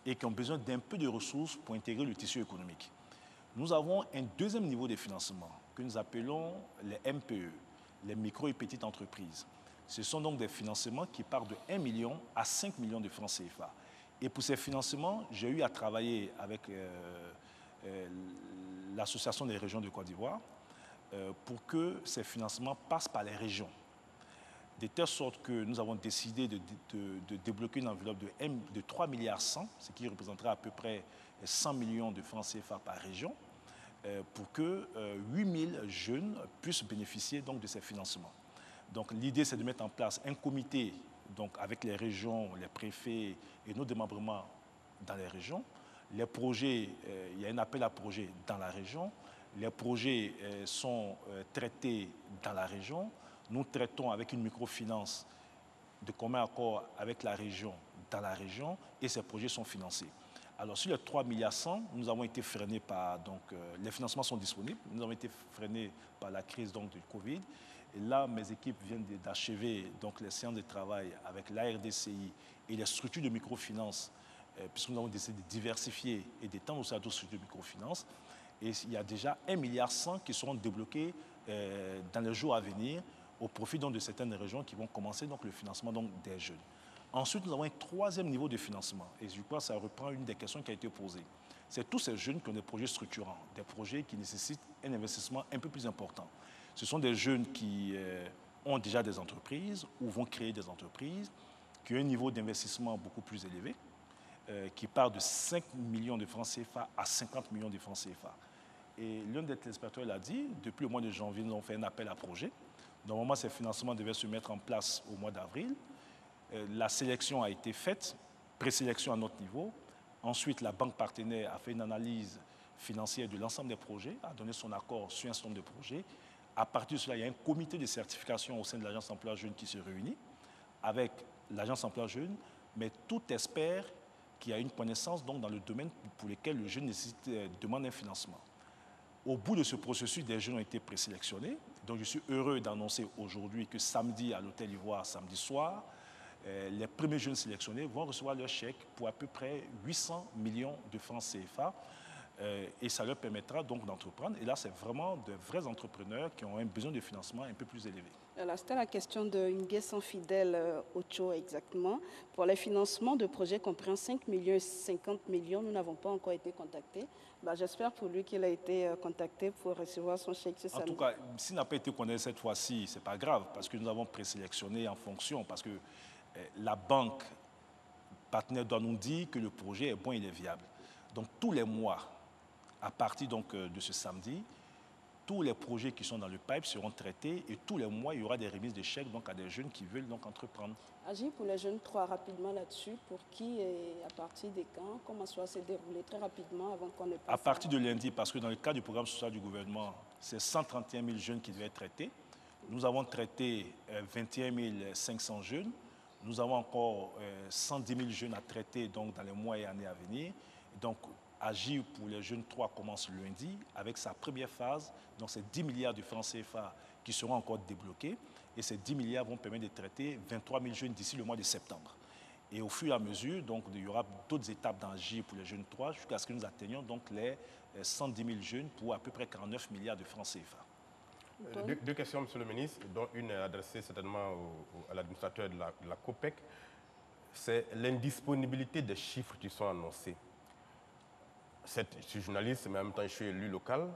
et qui ont besoin d'un peu de ressources pour intégrer le tissu économique. Nous avons un deuxième niveau de financement que nous appelons les MPE, les micro et petites entreprises. Ce sont donc des financements qui partent de 1 million à 5 millions de francs CFA. Et pour ces financements, j'ai eu à travailler avec l'Association des régions de Côte d'Ivoire pour que ces financements passent par les régions. De telle sorte que nous avons décidé de débloquer une enveloppe de 3,1 milliards, ce qui représenterait à peu près 100 millions de francs CFA par région, pour que 8 000 jeunes puissent bénéficier donc, de ces financements. Donc l'idée, c'est de mettre en place un comité donc, avec les régions, les préfets et nos démembrements dans les régions. Les projets, il y a un appel à projets dans la région. Les projets sont traités dans la région. Nous traitons avec une microfinance de commun accord avec la région dans la région et ces projets sont financés. Alors sur les 3,1 milliards, nous avons été freinés par, les financements sont disponibles, nous avons été freinés par la crise donc, du Covid. Et là, mes équipes viennent d'achever les séances de travail avec la RDCI et les structures de microfinance, puisque nous avons décidé de diversifier et d'étendre aussi à d'autres structures de microfinance. Et il y a déjà 1,1 milliard qui seront débloqués dans les jours à venir au profit donc, de certaines régions qui vont commencer donc, le financement donc, des jeunes. Ensuite, nous avons un troisième niveau de financement. Et je crois que ça reprend une des questions qui a été posée. C'est tous ces jeunes qui ont des projets structurants, des projets qui nécessitent un investissement un peu plus important. Ce sont des jeunes qui ont déjà des entreprises ou vont créer des entreprises, qui ont un niveau d'investissement beaucoup plus élevé, qui part de 5 millions de francs CFA à 50 millions de francs CFA. Et l'un des téléspectateurs l'a dit, depuis le mois de janvier, nous avons fait un appel à projet. Normalement, ces financements devaient se mettre en place au mois d'avril. La sélection a été faite, présélection à notre niveau. Ensuite, la banque partenaire a fait une analyse financière de l'ensemble des projets, a donné son accord sur un certain nombre de projets. À partir de cela, il y a un comité de certification au sein de l'Agence Emploi Jeune qui se réunit avec l'Agence Emploi Jeune, mais tout expert qui a une connaissance donc, dans le domaine pour lequel le jeune demande un financement. Au bout de ce processus, des jeunes ont été présélectionnés. Donc je suis heureux d'annoncer aujourd'hui que samedi à l'Hôtel Ivoire, samedi soir, les premiers jeunes sélectionnés vont recevoir leur chèque pour à peu près 800 millions de francs CFA. Et ça leur permettra donc d'entreprendre. Et là, c'est vraiment de vrais entrepreneurs qui ont un besoin de financement un peu plus élevé. C'était la question de Nguessan Fidèle Ocho exactement. Pour les financements de projets comprenant 5 millions et 50 millions, nous n'avons pas encore été contactés. J'espère pour lui qu'il a été contacté pour recevoir son chèque ce samedi. En tout cas, s'il n'a pas été contacté cette fois-ci, ce n'est pas grave, parce que nous avons présélectionné en fonction, parce que la banque partenaire doit nous dire que le projet est bon et il est viable. Donc tous les mois, à partir donc, de ce samedi, tous les projets qui sont dans le pipe seront traités et tous les mois, il y aura des remises de chèques donc, à des jeunes qui veulent donc, entreprendre. Agir pour les jeunes 3 rapidement là-dessus, pour qui et à partir des camps, comment ça va se dérouler très rapidement avant qu'on ne passe à partir de lundi, parce que dans le cadre du programme social du gouvernement, c'est 131 000 jeunes qui devaient être traités. Nous avons traité 21 500 jeunes. Nous avons encore 110 000 jeunes à traiter donc, dans les mois et années à venir. Donc, Agir pour les jeunes 3 commence lundi avec sa première phase. Donc, c'est 10 milliards de francs CFA qui seront encore débloqués. Et ces 10 milliards vont permettre de traiter 23 000 jeunes d'ici le mois de septembre. Et au fur et à mesure, donc, il y aura d'autres étapes d'Agir pour les jeunes 3 jusqu'à ce que nous atteignions donc, les 110 000 jeunes pour à peu près 49 milliards de francs CFA. Deux questions, Monsieur le ministre, dont une est adressée certainement à l'administrateur de la COPEC. C'est l'indisponibilité des chiffres qui sont annoncés. Je suis journaliste, mais en même temps, je suis élu local.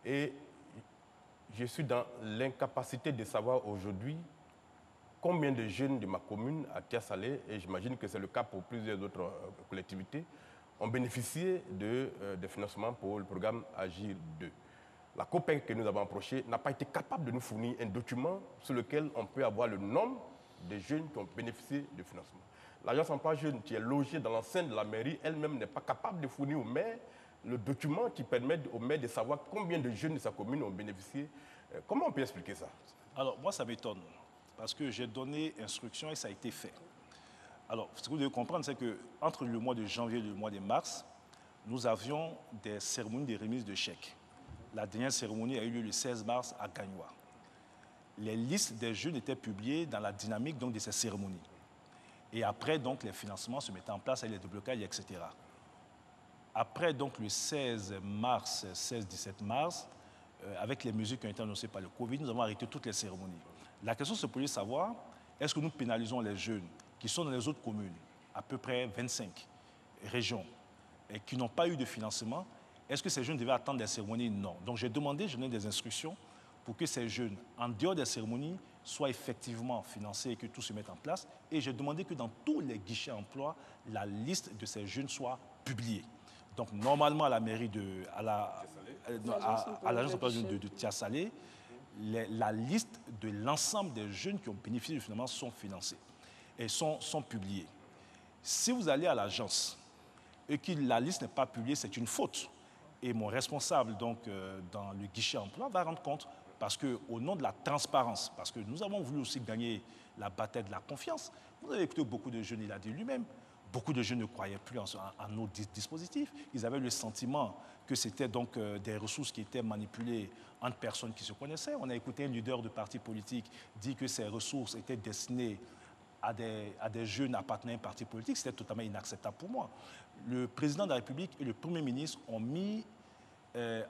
Et je suis dans l'incapacité de savoir aujourd'hui combien de jeunes de ma commune à Tia-Salé, et j'imagine que c'est le cas pour plusieurs autres collectivités, ont bénéficié de financements pour le programme Agir 2. La COPEC que nous avons approchée n'a pas été capable de nous fournir un document sur lequel on peut avoir le nombre de jeunes qui ont bénéficié de financement. L'agence emploi jeune qui est logée dans l'enceinte de la mairie, elle-même n'est pas capable de fournir au maire le document qui permet au maire de savoir combien de jeunes de sa commune ont bénéficié. Comment on peut expliquer ça? Alors, moi, ça m'étonne, parce que j'ai donné instruction et ça a été fait. Alors, ce que vous devez comprendre, c'est qu'entre le mois de janvier et le mois de mars, nous avions des cérémonies de remise de chèques. La dernière cérémonie a eu lieu le 16 mars à Gagnoa. Les listes des jeunes étaient publiées dans la dynamique donc, de ces cérémonies. Et après, donc, les financements se mettaient en place avec les déblocages, etc. Après, donc, le 16 mars, 16-17 mars, avec les mesures qui ont été annoncées par le Covid, nous avons arrêté toutes les cérémonies. La question se posait de savoir, est-ce que nous pénalisons les jeunes qui sont dans les autres communes, à peu près 25 régions, et qui n'ont pas eu de financement? Est-ce que ces jeunes devaient attendre des cérémonies? Non. Donc, j'ai demandé, je donne des instructions pour que ces jeunes, en dehors des cérémonies, soient effectivement financés et que tout se mette en place. Et j'ai demandé que dans tous les guichets emploi, la liste de ces jeunes soit publiée. Donc, normalement, à la mairie à l'agence emploi de Tia-Salé, la liste de l'ensemble des jeunes qui ont bénéficié du financement sont financés et sont publiés. Si vous allez à l'agence et que la liste n'est pas publiée, c'est une faute. Et mon responsable, donc, dans le guichet emploi, va rendre compte. Parce qu'au nom de la transparence, parce que nous avons voulu aussi gagner la bataille de la confiance, vous avez écouté beaucoup de jeunes, il a dit lui-même, beaucoup de jeunes ne croyaient plus en nos dispositifs. Ils avaient le sentiment que c'était donc des ressources qui étaient manipulées entre personnes qui se connaissaient. On a écouté un leader de parti politique dire que ces ressources étaient destinées à des jeunes appartenant à un parti politique. C'était totalement inacceptable pour moi. Le président de la République et le Premier ministre ont mis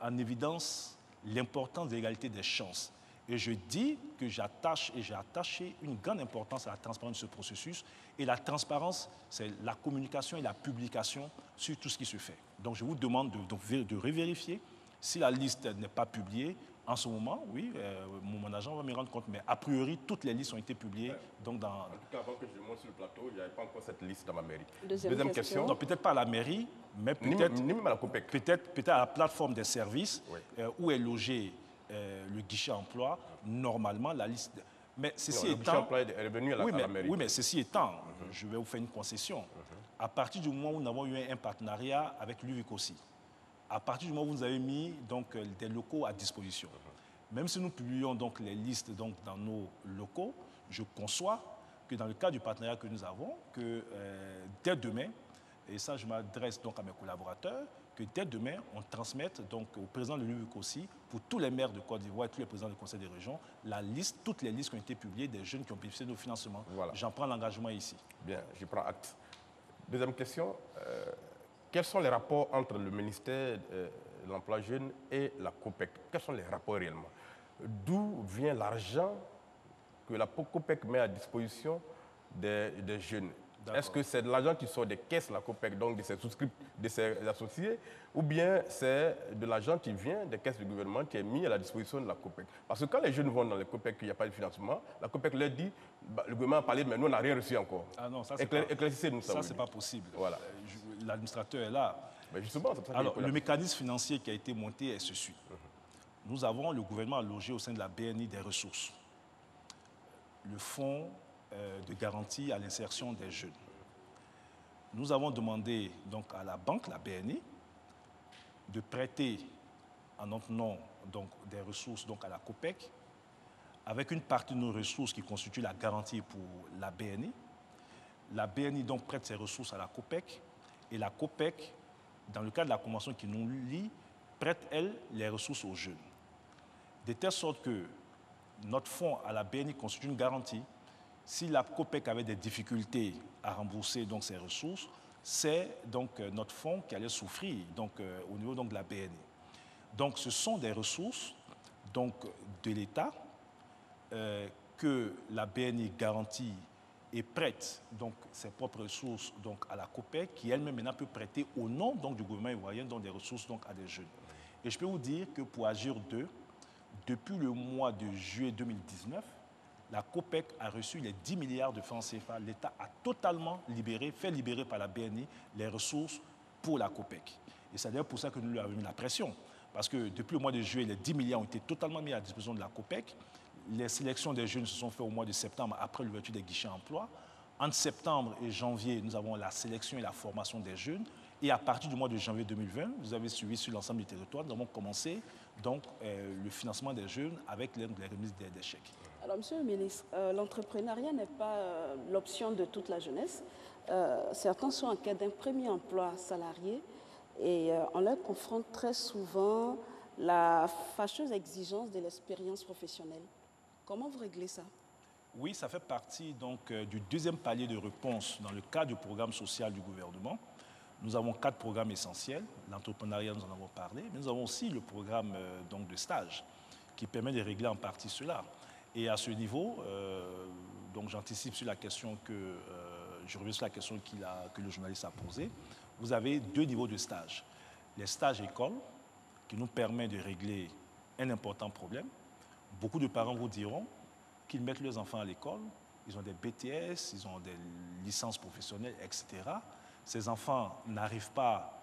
en évidence l'importance de l'égalité des chances. Et je dis que j'attache et j'ai attaché une grande importance à la transparence de ce processus. Et la transparence, c'est la communication et la publication sur tout ce qui se fait. Donc je vous demande de revérifier si la liste n'est pas publiée. En ce moment, oui, mon agent va me rendre compte, mais a priori, toutes les listes ont été publiées. Donc En tout cas, avant que je monte sur le plateau, il n'y avait pas encore cette liste dans ma mairie. Deuxième question. Peut-être pas à la mairie, mais peut-être même à la COPEC. Peut-être à la plateforme des services, oui, où est logé le guichet emploi, normalement, la liste... Mais ceci étant... Le guichet emploi est revenu à la mairie. Oui, mais ceci étant, je vais vous faire une concession. À partir du moment où nous avons eu un partenariat avec l'UVICOSI, à partir du moment où vous avez mis donc, des locaux à disposition, même si nous publions donc, les listes donc, dans nos locaux, je conçois que dans le cadre du partenariat que nous avons, que dès demain, et ça je m'adresse donc à mes collaborateurs, que dès demain, on transmette donc, au président de l'UVICOSI, pour tous les maires de Côte d'Ivoire et tous les présidents du conseil des régions, la liste, toutes les listes qui ont été publiées des jeunes qui ont bénéficié de nos financements. Voilà. J'en prends l'engagement ici. Bien, je prends acte. Deuxième question. Quels sont les rapports entre le ministère de l'Emploi jeune et la COPEC? Quels sont les rapports réellement? D'où vient l'argent que la COPEC met à disposition des jeunes? Est-ce que c'est de l'argent qui sort des caisses, la COPEC, donc de ses souscripts, de ses associés, ou bien c'est de l'argent qui vient des caisses du gouvernement qui est mis à la disposition de la COPEC? Parce que quand les jeunes vont dans les COPEC, il n'y a pas de financement, la COPEC leur dit, le gouvernement a parlé, mais nous, on n'a rien reçu encore. Ah non, ça, éclaircissez-nous ça. Ça, c'est pas possible. Voilà. L'administrateur est là. Mais justement, c'est ça. Alors, le mécanisme financier qui a été monté est ceci. Nous avons, le gouvernement a logé au sein de la BNI des ressources. Le fonds de garantie à l'insertion des jeunes. Nous avons demandé donc à la banque, la BNI, de prêter en notre nom donc, des ressources donc, à la COPEC, avec une partie de nos ressources qui constitue la garantie pour la BNI. La BNI donc prête ses ressources à la COPEC et la COPEC, dans le cadre de la convention qui nous lie, prête, elle, les ressources aux jeunes. De telle sorte que notre fonds à la BNI constitue une garantie. Si la COPEC avait des difficultés à rembourser donc, ses ressources, c'est donc notre fonds qui allait souffrir donc, au niveau donc, de la BNI. Donc ce sont des ressources donc, de l'État que la BNI garantit et prête donc, ses propres ressources donc, à la COPEC, qui elle-même maintenant peut prêter au nom donc, du gouvernement ivoirien donc, des ressources donc, à des jeunes. Et je peux vous dire que pour Agir 2, depuis le mois de juillet 2019, la COPEC a reçu les 10 milliards de francs CFA. L'État a totalement fait libérer par la BNI les ressources pour la COPEC. Et c'est d'ailleurs pour ça que nous lui avons mis la pression. Parce que depuis le mois de juillet, les 10 milliards ont été totalement mis à disposition de la COPEC. Les sélections des jeunes se sont faites au mois de septembre après l'ouverture des guichets emploi. Entre septembre et janvier, nous avons la sélection et la formation des jeunes. Et à partir du mois de janvier 2020, vous avez suivi sur l'ensemble du territoire, nous avons commencé donc, le financement des jeunes avec les remises des chèques. Alors, Monsieur le ministre, l'entrepreneuriat n'est pas l'option de toute la jeunesse. Certains sont en quête d'un premier emploi salarié et on leur confronte très souvent la fâcheuse exigence de l'expérience professionnelle. Comment vous réglez ça? Oui, ça fait partie donc, du deuxième palier de réponse dans le cadre du programme social du gouvernement. Nous avons 4 programmes essentiels. L'entrepreneuriat, nous en avons parlé, mais nous avons aussi le programme donc, de stage qui permet de régler en partie cela. Et à ce niveau, donc j'anticipe sur la question je reviens sur la question que le journaliste a posée. Vous avez 2 niveaux de stage. Les stages écoles, qui nous permettent de régler un important problème. Beaucoup de parents vous diront qu'ils mettent leurs enfants à l'école, ils ont des BTS, ils ont des licences professionnelles, etc. Ces enfants n'arrivent pas,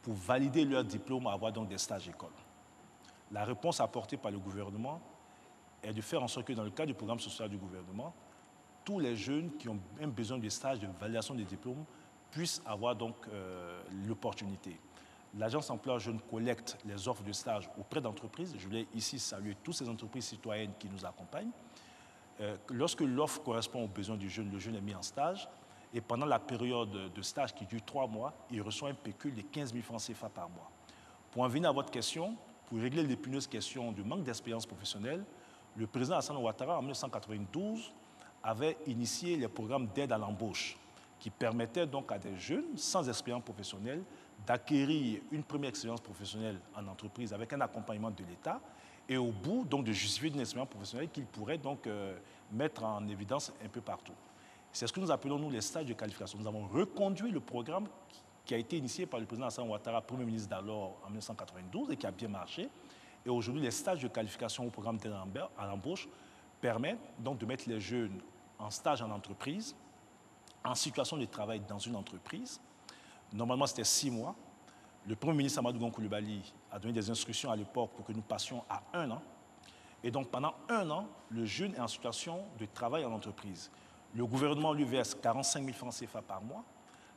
pour valider leur diplôme, à avoir donc des stages écoles. La réponse apportée par le gouvernement est de faire en sorte que dans le cadre du programme social du gouvernement, tous les jeunes qui ont un besoin de stage de validation des diplômes puissent avoir donc l'opportunité. L'Agence Emploi Jeunes collecte les offres de stage auprès d'entreprises. Je voulais ici saluer toutes ces entreprises citoyennes qui nous accompagnent. Lorsque l'offre correspond aux besoins du jeune, le jeune est mis en stage. Et pendant la période de stage qui dure 3 mois, il reçoit un pécule de 15 000 francs CFA par mois. Pour en venir à votre question, pour régler l'épineuse question du manque d'expérience professionnelle, le président Alassane Ouattara, en 1992, avait initié les programmes d'aide à l'embauche qui permettaient donc à des jeunes sans expérience professionnelle d'acquérir une première expérience professionnelle en entreprise avec un accompagnement de l'État et au bout donc, de justifier d'une expérience professionnelle qu'ils pourraient donc mettre en évidence un peu partout. C'est ce que nous appelons, nous, les stages de qualification. Nous avons reconduit le programme qui a été initié par le président Alassane Ouattara, Premier ministre d'alors, en 1992, et qui a bien marché. Et aujourd'hui, les stages de qualification au programme d'aide à l'embauche permettent donc de mettre les jeunes en stage en entreprise, en situation de travail dans une entreprise. Normalement, c'était 6 mois. Le Premier ministre Amadou Gon Coulibaly a donné des instructions à l'époque pour que nous passions à 1 an. Et donc, pendant 1 an, le jeune est en situation de travail en entreprise. Le gouvernement lui verse 45 000 francs CFA par mois.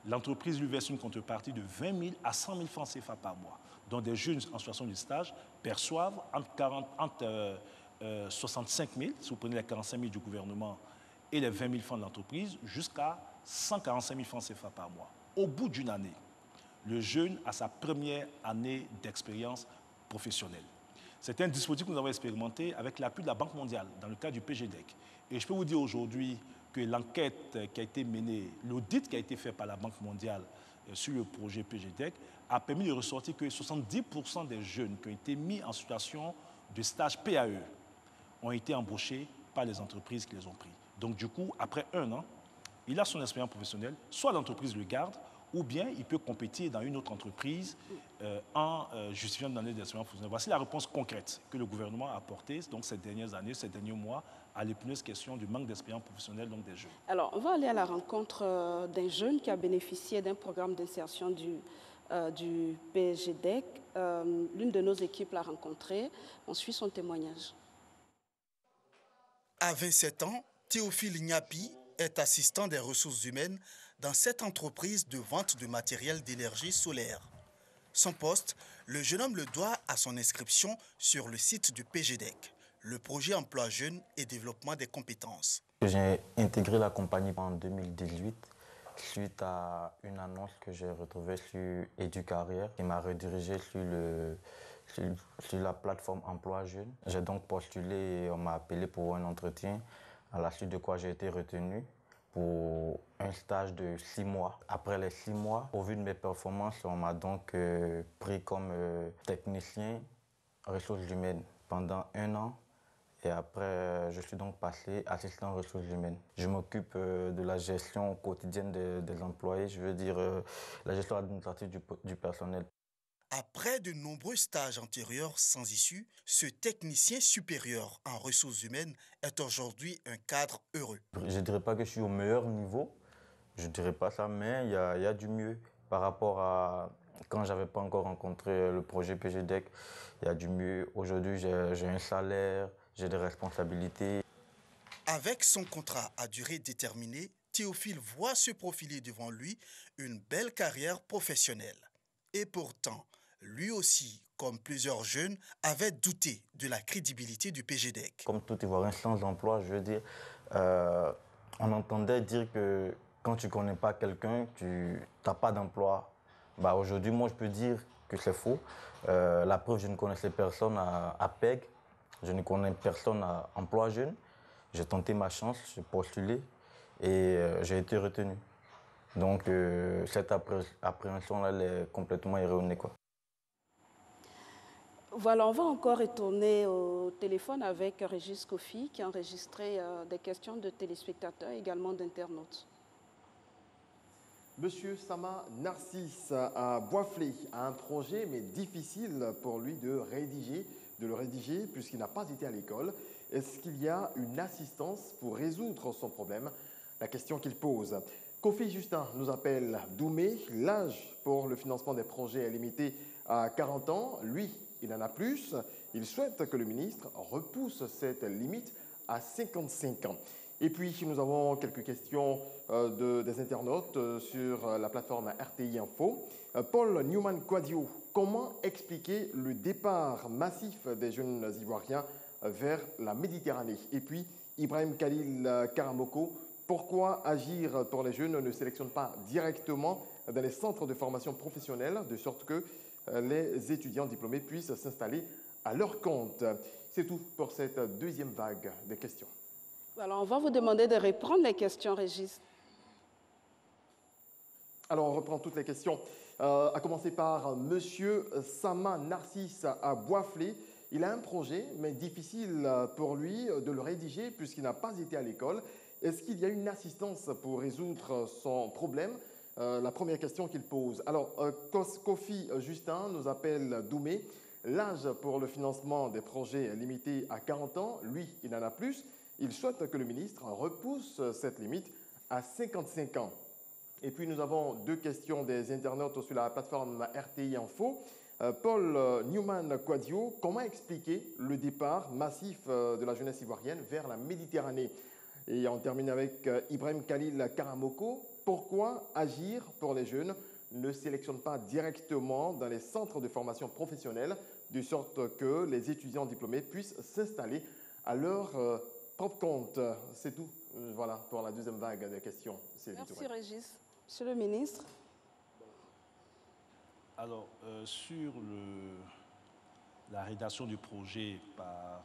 L'entreprise lui verse une contrepartie de 20 000 à 100 000 francs CFA par mois. Donc, des jeunes en situation de stage perçoivent entre 65 000, si vous prenez les 45 000 du gouvernement et les 20 000 francs de l'entreprise, jusqu'à 145 000 francs CFA par mois. Au bout d'une année, le jeune a sa première année d'expérience professionnelle. C'est un dispositif que nous avons expérimenté avec l'appui de la Banque mondiale dans le cadre du PGDEC. Et je peux vous dire aujourd'hui que l'enquête qui a été menée, l'audit qui a été fait par la Banque mondiale sur le projet PGDEC a permis de ressortir que 70% des jeunes qui ont été mis en situation de stage PAE ont été embauchés par les entreprises qui les ont pris. Donc du coup, après 1 an, il a son expérience professionnelle, soit l'entreprise le garde, ou bien il peut compétir dans une autre entreprise en justifiant d'années d'expérience professionnelle. Voici la réponse concrète que le gouvernement a apportée donc, ces dernières années, ces derniers mois, à l'épineuse question du manque d'expérience professionnelle donc, des jeunes. Alors, on va aller à la rencontre d'un jeune qui a bénéficié d'un programme d'insertion du PGDEC. L'une de nos équipes l'a rencontré. On suit son témoignage. À 27 ans, Théophile Nyapi est assistant des ressources humaines dans cette entreprise de vente de matériel d'énergie solaire. Son poste, le jeune homme le doit à son inscription sur le site du PGDEC, le projet emploi jeunes et développement des compétences. J'ai intégré la compagnie en 2018 suite à une annonce que j'ai retrouvée sur EduCarrière qui m'a redirigé sur la plateforme emploi jeunes. J'ai donc postulé et on m'a appelé pour un entretien, à la suite de quoi j'ai été retenu pour un stage de 6 mois. Après les 6 mois, au vu de mes performances, on m'a donc pris comme technicien ressources humaines pendant 1 an. Et après, je suis donc passé assistant ressources humaines. Je m'occupe de la gestion quotidienne des employés, je veux dire la gestion administrative du personnel. Après de nombreux stages antérieurs sans issue, ce technicien supérieur en ressources humaines est aujourd'hui un cadre heureux. Je ne dirais pas que je suis au meilleur niveau, je ne dirais pas ça, mais il y a du mieux par rapport à quand je n'avais pas encore rencontré le projet PGDEC. Il y a du mieux. Aujourd'hui, j'ai un salaire, j'ai des responsabilités. Avec son contrat à durée déterminée, Théophile voit se profiler devant lui une belle carrière professionnelle. Et pourtant, lui aussi, comme plusieurs jeunes, avait douté de la crédibilité du PGDEC. Comme tout Ivoirien sans emploi, je veux dire, on entendait dire que quand tu ne connais pas quelqu'un, tu n'as pas d'emploi. Bah, aujourd'hui, moi, je peux dire que c'est faux. La preuve, je ne connaissais personne à PEG, je ne connais personne à emploi jeune. J'ai tenté ma chance, j'ai postulé et j'ai été retenu. Donc, cette appréhension-là, elle est complètement erronée, quoi. Voilà, on va encore retourner au téléphone avec Régis Kofi qui a enregistré des questions de téléspectateurs et également d'internautes. Monsieur Sama Narcisse à Boisflé a un projet, mais difficile pour lui de le rédiger puisqu'il n'a pas été à l'école. Est-ce qu'il y a une assistance pour résoudre son problème? La question qu'il pose. Kofi Justin nous appelle Doumé. L'âge pour le financement des projets est limité à 40 ans. Lui, il en a plus. Il souhaite que le ministre repousse cette limite à 55 ans. Et puis, nous avons quelques questions des internautes sur la plateforme RTI Info. Paul Newman-Quadio, comment expliquer le départ massif des jeunes Ivoiriens vers la Méditerranée? Et puis, Ibrahim Khalil Karamoko, pourquoi Agir pour les jeunes ne sélectionne pas directement dans les centres de formation professionnelle, de sorte que les étudiants diplômés puissent s'installer à leur compte? C'est tout pour cette deuxième vague des questions. Alors, on va vous demander de reprendre les questions, Régis. Alors, on reprend toutes les questions. À commencer par Monsieur Sama Narcisse à Boisflé. Il a un projet, mais difficile pour lui de le rédiger puisqu'il n'a pas été à l'école. Est-ce qu'il y a une assistance pour résoudre son problème? La première question qu'il pose. Alors, Kofi Justin nous appelle Doumé. L'âge pour le financement des projets est limité à 40 ans. Lui, il en a plus. Il souhaite que le ministre repousse cette limite à 55 ans. Et puis, nous avons deux questions des internautes sur la plateforme RTI Info. Paul Newman-Quadio, comment expliquer le départ massif de la jeunesse ivoirienne vers la Méditerranée? Et on termine avec Ibrahim Khalil Karamoko. Pourquoi Agir pour les jeunes ne sélectionne pas directement dans les centres de formation professionnelle, de sorte que les étudiants diplômés puissent s'installer à leur propre compte? C'est tout. Voilà pour la deuxième vague des questions. Merci Régis. Monsieur le ministre. Alors, sur la rédaction du projet par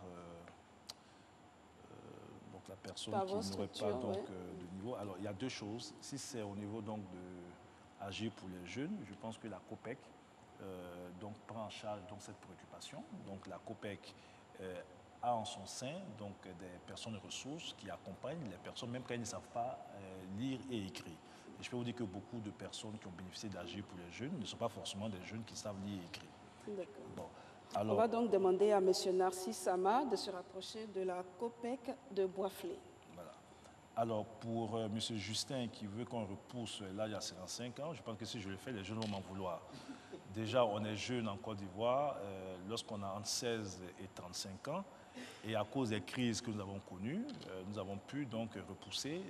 donc la personne qui n'aurait pas donc, de niveau, alors il y a deux choses. Si c'est au niveau donc de Agir pour les jeunes, je pense que la COPEC donc prend en charge donc cette préoccupation. Donc la COPEC a en son sein donc, des personnes ressources qui accompagnent les personnes, même quand elles ne savent pas lire et écrire. Et je peux vous dire que beaucoup de personnes qui ont bénéficié d'Agir pour les jeunes ne sont pas forcément des jeunes qui savent lire et écrire. D'accord. Bon, alors, on va donc demander à M. Narcisse Sama de se rapprocher de la COPEC de Boisflé. Voilà. Alors, pour M. Justin qui veut qu'on repousse l'âge à 55 ans, je pense que si je le fais, les jeunes vont m'en vouloir. Déjà, on est jeune en Côte d'Ivoire lorsqu'on a entre 16 et 35 ans. Et à cause des crises que nous avons connues, nous avons pu donc repousser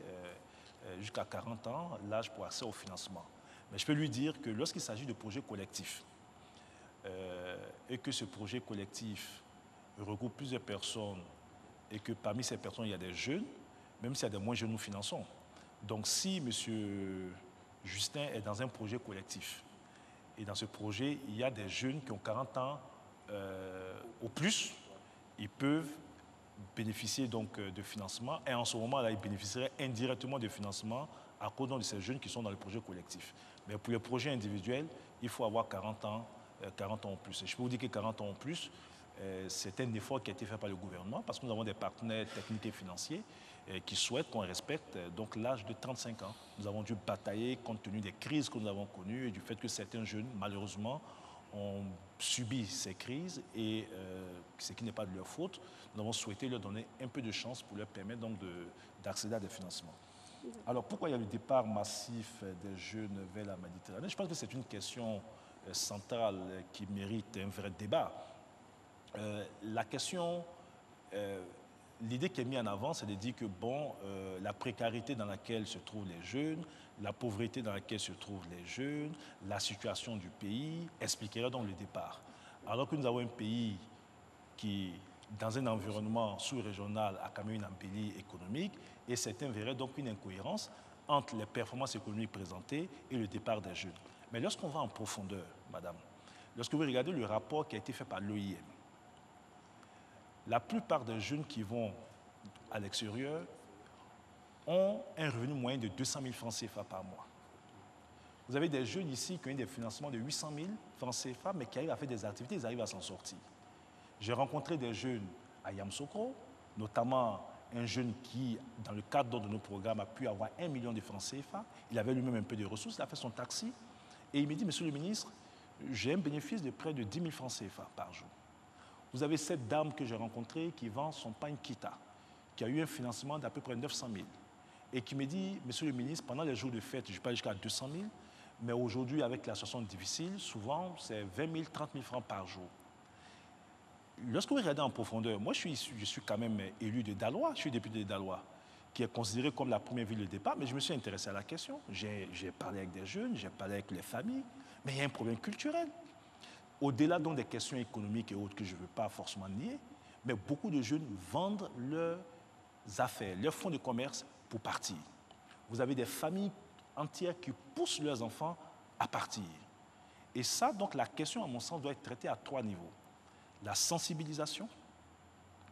jusqu'à 40 ans l'âge pour accès au financement. Mais je peux lui dire que lorsqu'il s'agit de projets collectifs et que ce projet collectif regroupe plusieurs personnes et que parmi ces personnes, il y a des jeunes, même s'il y a des moins jeunes, nous finançons. Donc si M. Justin est dans un projet collectif, et dans ce projet, il y a des jeunes qui ont 40 ans au plus, ils peuvent bénéficier donc de financement et en ce moment-là, ils bénéficieraient indirectement de financement à cause de ces jeunes qui sont dans le projet collectif. Mais pour les projets individuels, il faut avoir 40 ans en plus. Et je peux vous dire que 40 ans en plus, c'est un effort qui a été fait par le gouvernement parce que nous avons des partenaires techniques et financiers qui souhaitent qu'on respecte donc l'âge de 35 ans. Nous avons dû batailler compte tenu des crises que nous avons connues et du fait que certains jeunes, malheureusement, ont subi ces crises et ce qui n'est pas de leur faute. Nous avons souhaité leur donner un peu de chance pour leur permettre donc d'accéder à des financements. Alors pourquoi il y a le départ massif des jeunes vers la Méditerranée? Je pense que c'est une question centrale qui mérite un vrai débat. La question, l'idée qui est mise en avant, c'est de dire que bon, la précarité dans laquelle se trouvent les jeunes, la pauvreté dans laquelle se trouvent les jeunes, la situation du pays expliquerait donc le départ. Alors que nous avons un pays qui, dans un environnement sous-régional, a quand même une embellie économique et certains verraient donc une incohérence entre les performances économiques présentées et le départ des jeunes. Mais lorsqu'on va en profondeur, madame, lorsque vous regardez le rapport qui a été fait par l'OIM, la plupart des jeunes qui vont à l'extérieur ont un revenu moyen de 200 000 francs CFA par mois. Vous avez des jeunes ici qui ont des financements de 800 000 francs CFA, mais qui arrivent à faire des activités, ils arrivent à s'en sortir. J'ai rencontré des jeunes à Yamoussoukro, notamment un jeune qui, dans le cadre de nos programmes, a pu avoir 1 million de francs CFA. Il avait lui-même un peu de ressources, il a fait son taxi. Et il me dit, monsieur le ministre, j'ai un bénéfice de près de 10 000 francs CFA par jour. Vous avez cette dame que j'ai rencontrée qui vend son pain Kita, qui a eu un financement d'à peu près 900 000. Et qui me dit, monsieur le ministre, pendant les jours de fête, je ne vais pas jusqu'à 200 000, mais aujourd'hui, avec la situation difficile, souvent, c'est 20 000, 30 000 francs par jour. Lorsque vous regardez en profondeur, moi, je suis quand même élu de Daloa, je suis député de Daloa, qui est considéré comme la première ville de départ, mais je me suis intéressé à la question. J'ai parlé avec des jeunes, j'ai parlé avec les familles, mais il y a un problème culturel. Au-delà donc des questions économiques et autres que je ne veux pas forcément nier, mais beaucoup de jeunes vendent leurs affaires, leurs fonds de commerce pour partir. Vous avez des familles entières qui poussent leurs enfants à partir. Et ça, donc, la question, à mon sens, doit être traitée à 3 niveaux. La sensibilisation,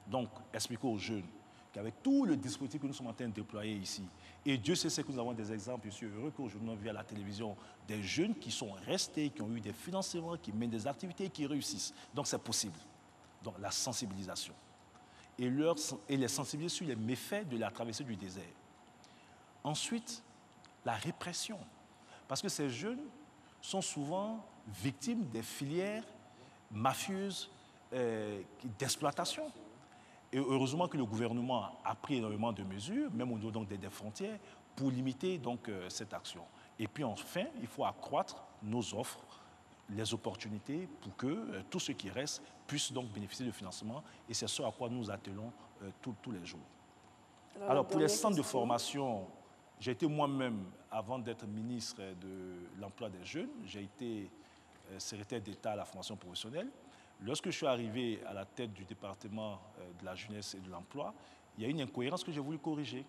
donc expliquer aux jeunes qu'avec tout le dispositif que nous sommes en train de déployer ici, et Dieu sait que nous avons des exemples, je suis heureux qu'aujourd'hui nous via la télévision, des jeunes qui sont restés, qui ont eu des financements, qui mènent des activités et qui réussissent. Donc c'est possible. Donc la sensibilisation. Et les sensibiliser sur les méfaits de la traversée du désert. Ensuite, la répression. Parce que ces jeunes sont souvent victimes des filières mafieuses d'exploitation. Et heureusement que le gouvernement a pris énormément de mesures, même au niveau donc des frontières, pour limiter donc, cette action. Et puis enfin, il faut accroître nos offres, les opportunités pour que tous ceux qui restent puissent donc bénéficier de financement. Et c'est ce à quoi nous attelons tous les jours. Alors pour les centres de formation, j'ai été moi-même, avant d'être ministre de l'Emploi des Jeunes, j'ai été secrétaire d'État à la formation professionnelle. Lorsque je suis arrivé à la tête du département de la jeunesse et de l'emploi, il y a une incohérence que j'ai voulu corriger.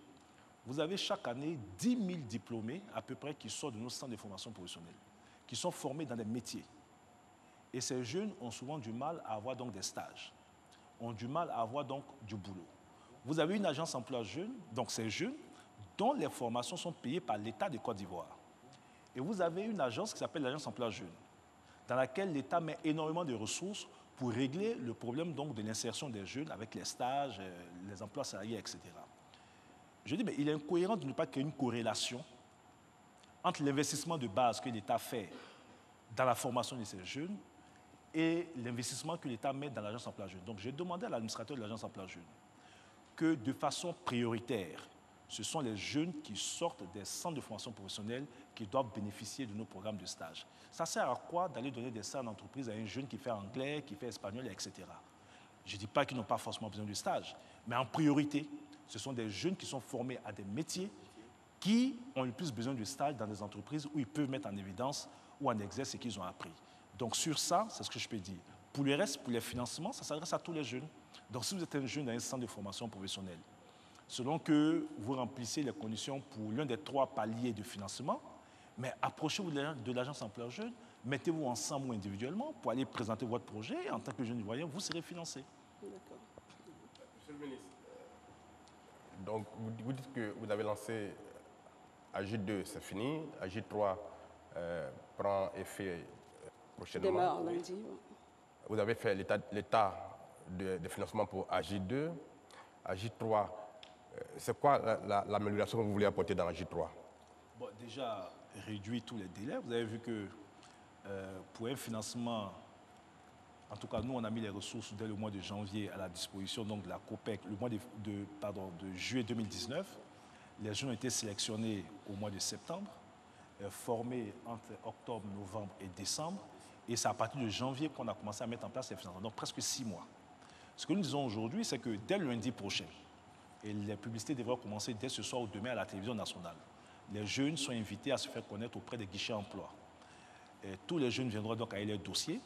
Vous avez chaque année 10 000 diplômés à peu près qui sortent de nos centres de formation professionnelle, qui sont formés dans des métiers. Et ces jeunes ont souvent du mal à avoir donc des stages, ont du mal à avoir donc du boulot. Vous avez une agence emploi jeune, donc ces jeunes, dont les formations sont payées par l'État de Côte d'Ivoire. Et vous avez une agence qui s'appelle l'agence emploi jeune, dans laquelle l'État met énormément de ressources pour régler le problème donc, de l'insertion des jeunes avec les stages, les emplois salariés, etc. Je dis, mais il est incohérent de ne pas créer une corrélation entre l'investissement de base que l'État fait dans la formation de ces jeunes et l'investissement que l'État met dans l'agence emploi jeune. Donc, j'ai demandé à l'administrateur de l'agence emploi jeune que de façon prioritaire, ce sont les jeunes qui sortent des centres de formation professionnelle qui doivent bénéficier de nos programmes de stage. Ça sert à quoi d'aller donner des stages en entreprise à un jeune qui fait anglais, qui fait espagnol, etc. Je ne dis pas qu'ils n'ont pas forcément besoin de stage, mais en priorité, ce sont des jeunes qui sont formés à des métiers qui ont le plus besoin de stage dans des entreprises où ils peuvent mettre en évidence ou en exerce ce qu'ils ont appris. Donc sur ça, c'est ce que je peux dire. Pour le reste, pour les financements, ça s'adresse à tous les jeunes. Donc si vous êtes un jeune dans un centre de formation professionnelle, selon que vous remplissez les conditions pour l'un des 3 paliers de financement, mais approchez-vous de l'agence emploi jeune, mettez-vous ensemble ou individuellement pour aller présenter votre projet et en tant que jeune ivoirien, vous serez financé. D'accord. Monsieur le ministre, donc vous dites que vous avez lancé AJ2, c'est fini, AJ3 prend effet prochainement. Démarre lundi. Vous avez fait l'état de financement pour AJ2, AJ3. C'est quoi l'amélioration que vous voulez apporter dans AJ3? Bon, déjà, réduire tous les délais. Vous avez vu que pour un financement, en tout cas, nous, on a mis les ressources dès le mois de janvier à la disposition donc, de la COPEC, le mois de juillet 2019. Les jeunes ont été sélectionnés au mois de septembre, formés entre octobre, novembre et décembre. Et c'est à partir de janvier qu'on a commencé à mettre en place les financements, donc presque 6 mois. Ce que nous disons aujourd'hui, c'est que dès le lundi prochain, et les publicités devraient commencer dès ce soir ou demain à la télévision nationale, les jeunes sont invités à se faire connaître auprès des guichets emploi. Et tous les jeunes viendront donc avec leur dossier.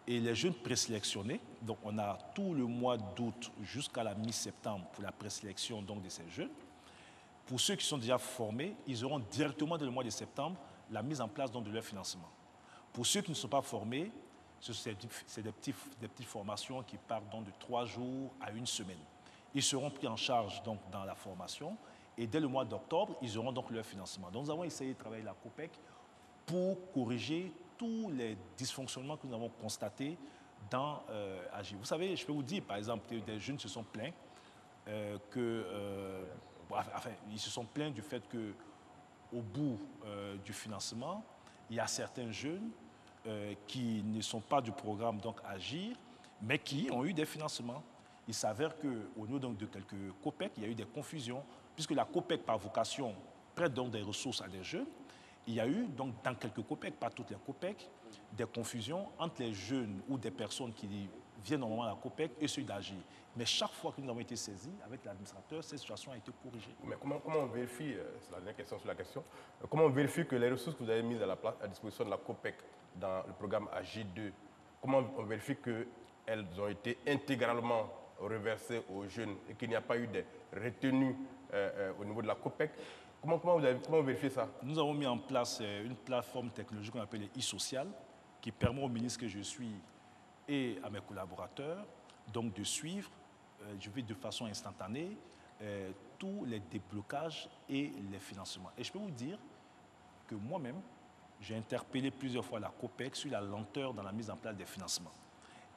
Et les jeunes présélectionnés, donc on a tout le mois d'août jusqu'à la mi-septembre pour la présélection donc de ces jeunes. Pour ceux qui sont déjà formés, ils auront directement dès le mois de septembre la mise en place donc, de leur financement. Pour ceux qui ne sont pas formés, c'est des petites formations qui partent donc de 3 jours à 1 semaine. Ils seront pris en charge donc, dans la formation et dès le mois d'octobre, ils auront donc leur financement. Donc nous avons essayé de travailler la COPEC pour corriger tous les dysfonctionnements que nous avons constatés dans AJ. Vous savez, je peux vous dire, par exemple, des jeunes se sont plaints ils se sont plaints du fait qu'au bout du financement, il y a certains jeunes qui ne sont pas du programme donc Agir, mais qui ont eu des financements. Il s'avère qu'au niveau donc, de quelques COPEC, il y a eu des confusions, puisque la COPEC, par vocation, prête donc des ressources à des jeunes. Il y a eu, donc, dans quelques COPEC, pas toutes les COPEC, des confusions entre les jeunes ou des personnes qui viennent normalement à la COPEC et ceux d'Agir. Mais chaque fois que nous avons été saisis avec l'administrateur, cette situation a été corrigée. Mais comment on vérifie, c'est la dernière question sur la question, comment on vérifie que les ressources que vous avez mises à disposition de la COPEC dans le programme AJ2, comment on vérifie qu'elles ont été intégralement reversées aux jeunes et qu'il n'y a pas eu de retenues au niveau de la COPEC? Comment vous vérifiez ça? Nous avons mis en place une plateforme technologique qu'on appelle e-social qui permet au ministre que je suis et à mes collaborateurs donc de suivre, je vais de façon instantanée, tous les déblocages et les financements. Et je peux vous dire que moi-même, j'ai interpellé plusieurs fois la COPEC sur la lenteur dans la mise en place des financements.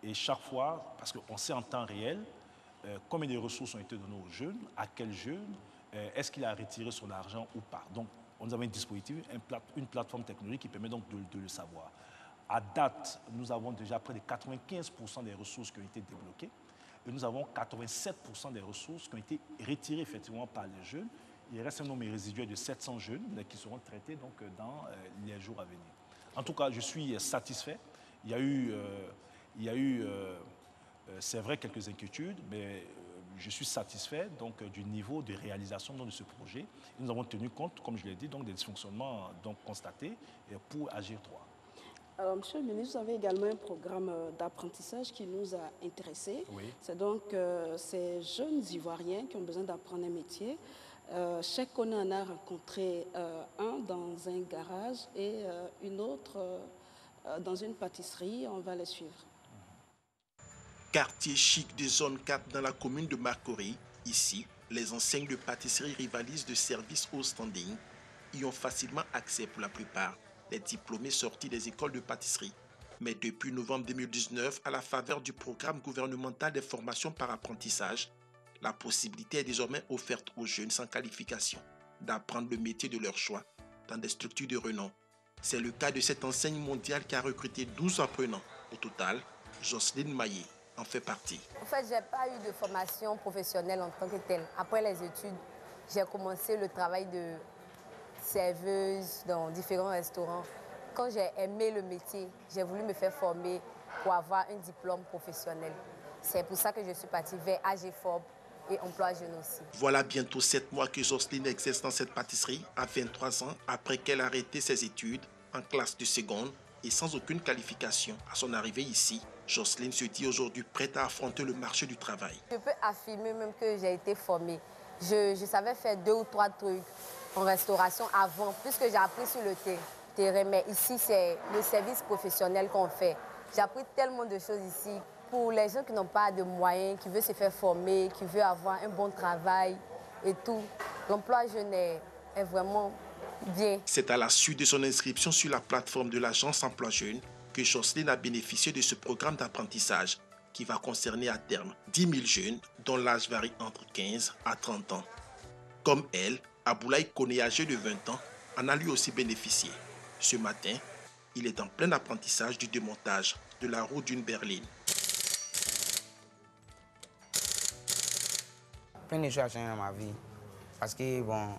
Et chaque fois, parce qu'on sait en temps réel combien de ressources ont été données aux jeunes, à quel jeune, est-ce qu'il a retiré son argent ou pas. Donc, nous avons un dispositif, une plateforme technologique qui permet donc de le savoir. À date, nous avons déjà près de 95% des ressources qui ont été débloquées et nous avons 87% des ressources qui ont été retirées effectivement par les jeunes. Il reste un nombre résiduel de 700 jeunes qui seront traités donc, dans les jours à venir. En tout cas, je suis satisfait. Il y a eu c'est vrai, quelques inquiétudes, mais je suis satisfait donc, du niveau de réalisation de ce projet. Et nous avons tenu compte, comme je l'ai dit, donc, des dysfonctionnements donc, constatés pour Agir 3. Alors, Monsieur le ministre, vous avez également un programme d'apprentissage qui nous a intéressés. Oui. C'est donc ces jeunes Ivoiriens qui ont besoin d'apprendre un métier. Chaque année, on a rencontré un dans un garage et une autre dans une pâtisserie. On va les suivre. Quartier chic des zones 4 dans la commune de Marcory. Ici, les enseignes de pâtisserie rivalisent de services au standing. Y ont facilement accès pour la plupart les diplômés sortis des écoles de pâtisserie. Mais depuis novembre 2019, à la faveur du programme gouvernemental des formations par apprentissage, la possibilité est désormais offerte aux jeunes sans qualification d'apprendre le métier de leur choix dans des structures de renom. C'est le cas de cette enseigne mondiale qui a recruté 12 apprenants. Au total, Jocelyne Maillet en fait partie. En fait, je n'ai pas eu de formation professionnelle en tant que telle. Après les études, j'ai commencé le travail de serveuse dans différents restaurants. Quand j'ai aimé le métier, j'ai voulu me faire former pour avoir un diplôme professionnel. C'est pour ça que je suis partie vers AGFOB et Emploi Jeune aussi. Voilà bientôt 7 mois que Jocelyne exerce dans cette pâtisserie à 23 ans après qu'elle a arrêté ses études en classe de seconde et sans aucune qualification. À son arrivée ici, Jocelyne se dit aujourd'hui prête à affronter le marché du travail. Je peux affirmer même que j'ai été formée. Je savais faire 2 ou 3 trucs en restauration avant, puisque j'ai appris sur le terrain. Mais ici, c'est le service professionnel qu'on fait. J'ai appris tellement de choses ici. Pour les gens qui n'ont pas de moyens, qui veulent se faire former, qui veulent avoir un bon travail et tout, l'emploi jeune est vraiment bien. C'est à la suite de son inscription sur la plateforme de l'agence Emploi Jeune que Jocelyne a bénéficié de ce programme d'apprentissage qui va concerner à terme 10 000 jeunes dont l'âge varie entre 15 à 30 ans. Comme elle, Aboulaye Koné, âgé de 20 ans, en a lui aussi bénéficié. Ce matin, il est en plein apprentissage du démontage de la roue d'une berline. Plein de choses ont changé dans ma vie. Parce que, bon,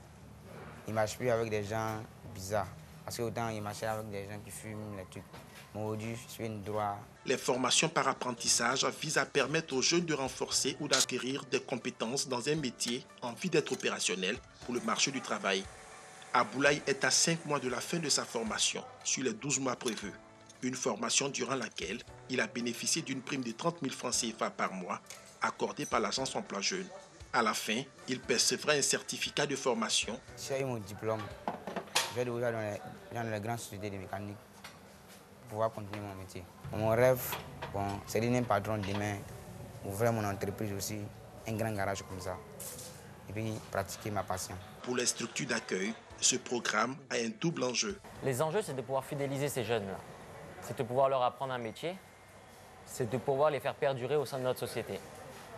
il ne marche plus avec des gens bizarres. Parce qu'autant, il marchait avec des gens qui fument les trucs. Mais aujourd'hui, je suis une droite. Les formations par apprentissage visent à permettre aux jeunes de renforcer ou d'acquérir des compétences dans un métier en vue d'être opérationnel pour le marché du travail. Aboulaye est à 5 mois de la fin de sa formation, sur les 12 mois prévus. Une formation durant laquelle il a bénéficié d'une prime de 30 000 francs CFA par mois, accordée par l'agence Emploi Jeune. À la fin, il percevra un certificat de formation. J'ai eu mon diplôme. Je vais devoir dans les grandes sociétés de mécanique pour pouvoir continuer mon métier. Mon rêve, bon, c'est de devenir patron demain, ouvrir mon entreprise aussi, un grand garage comme ça, et puis pratiquer ma passion. Pour les structures d'accueil, ce programme a un double enjeu. Les enjeux, c'est de pouvoir fidéliser ces jeunes-là. C'est de pouvoir leur apprendre un métier, c'est de pouvoir les faire perdurer au sein de notre société.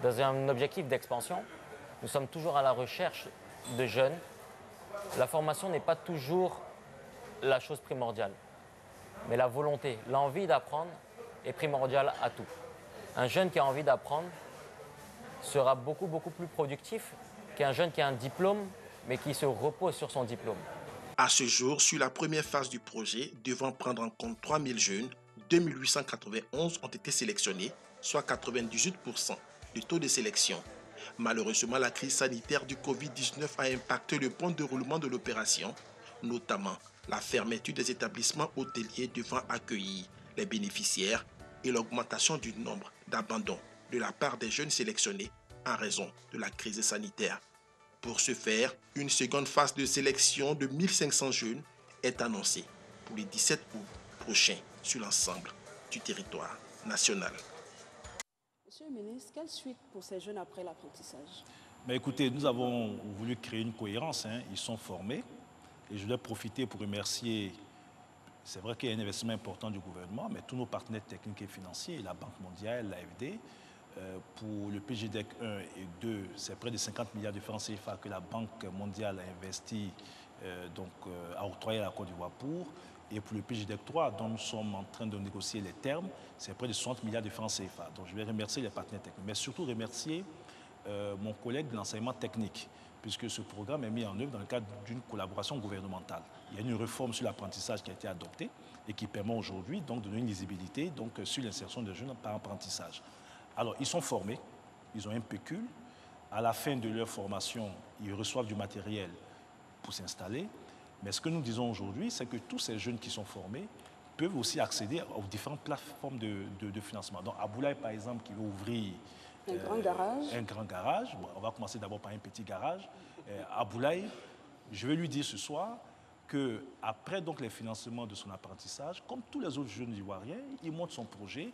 Dans un objectif d'expansion, nous sommes toujours à la recherche de jeunes. La formation n'est pas toujours la chose primordiale, mais la volonté, l'envie d'apprendre est primordiale à tout. Un jeune qui a envie d'apprendre sera beaucoup plus productif qu'un jeune qui a un diplôme, mais qui se repose sur son diplôme. À ce jour, sur la première phase du projet, devant prendre en compte 3 000 jeunes, 2 891 ont été sélectionnés, soit 98% du taux de sélection. Malheureusement, la crise sanitaire du Covid-19 a impacté le bon déroulement de l'opération, notamment la fermeture des établissements hôteliers devant accueillir les bénéficiaires et l'augmentation du nombre d'abandons de la part des jeunes sélectionnés en raison de la crise sanitaire. Pour ce faire, une seconde phase de sélection de 1500 jeunes est annoncée pour les 17 août prochains sur l'ensemble du territoire national. Monsieur le ministre, quelle suite pour ces jeunes après l'apprentissage? Écoutez, nous avons voulu créer une cohérence. Ils sont formés. Et je voulais profiter pour remercier, c'est vrai qu'il y a un investissement important du gouvernement, mais tous nos partenaires techniques et financiers, la Banque mondiale, l'AFD, pour le PGDEC 1 et 2, c'est près de 50 milliards de francs CFA que la Banque mondiale a investi, a octroyé à la Côte d'Ivoire pour. Et pour le PGDEC 3, dont nous sommes en train de négocier les termes, c'est près de 60 milliards de francs CFA. Donc je vais remercier les partenaires techniques, mais surtout remercier mon collègue de l'enseignement technique, puisque ce programme est mis en œuvre dans le cadre d'une collaboration gouvernementale. Il y a une réforme sur l'apprentissage qui a été adoptée et qui permet aujourd'hui de donner une lisibilité sur l'insertion des jeunes par apprentissage. Alors, ils sont formés, ils ont un pécule. À la fin de leur formation, ils reçoivent du matériel pour s'installer. Mais ce que nous disons aujourd'hui, c'est que tous ces jeunes qui sont formés peuvent aussi accéder aux différentes plateformes de financement. Donc, Aboulaye, par exemple, qui veut ouvrir un grand garage. Bon, on va commencer d'abord par un petit garage. Aboulaye, je vais lui dire ce soir qu'après les financements de son apprentissage, comme tous les autres jeunes ivoiriens, il monte son projet.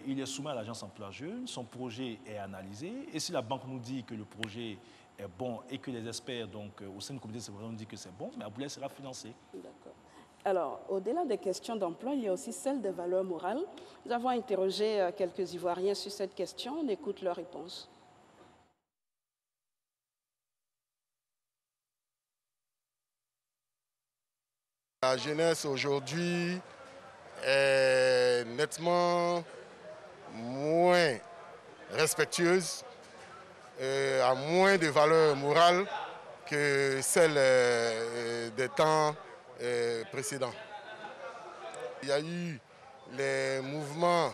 Il est soumis à l'agence Emploi Jeune, son projet est analysé. Et si la banque nous dit que le projet est bon et que les experts au sein du comité de sélection nous disent que c'est bon, mais Aboulaye sera financé. D'accord. Alors, au-delà des questions d'emploi, il y a aussi celle des valeurs morales. Nous avons interrogé quelques Ivoiriens sur cette question. On écoute leurs réponses. La jeunesse aujourd'hui est nettement moins respectueuse, a moins de valeurs morales que celle des temps précédents. Il y a eu les mouvements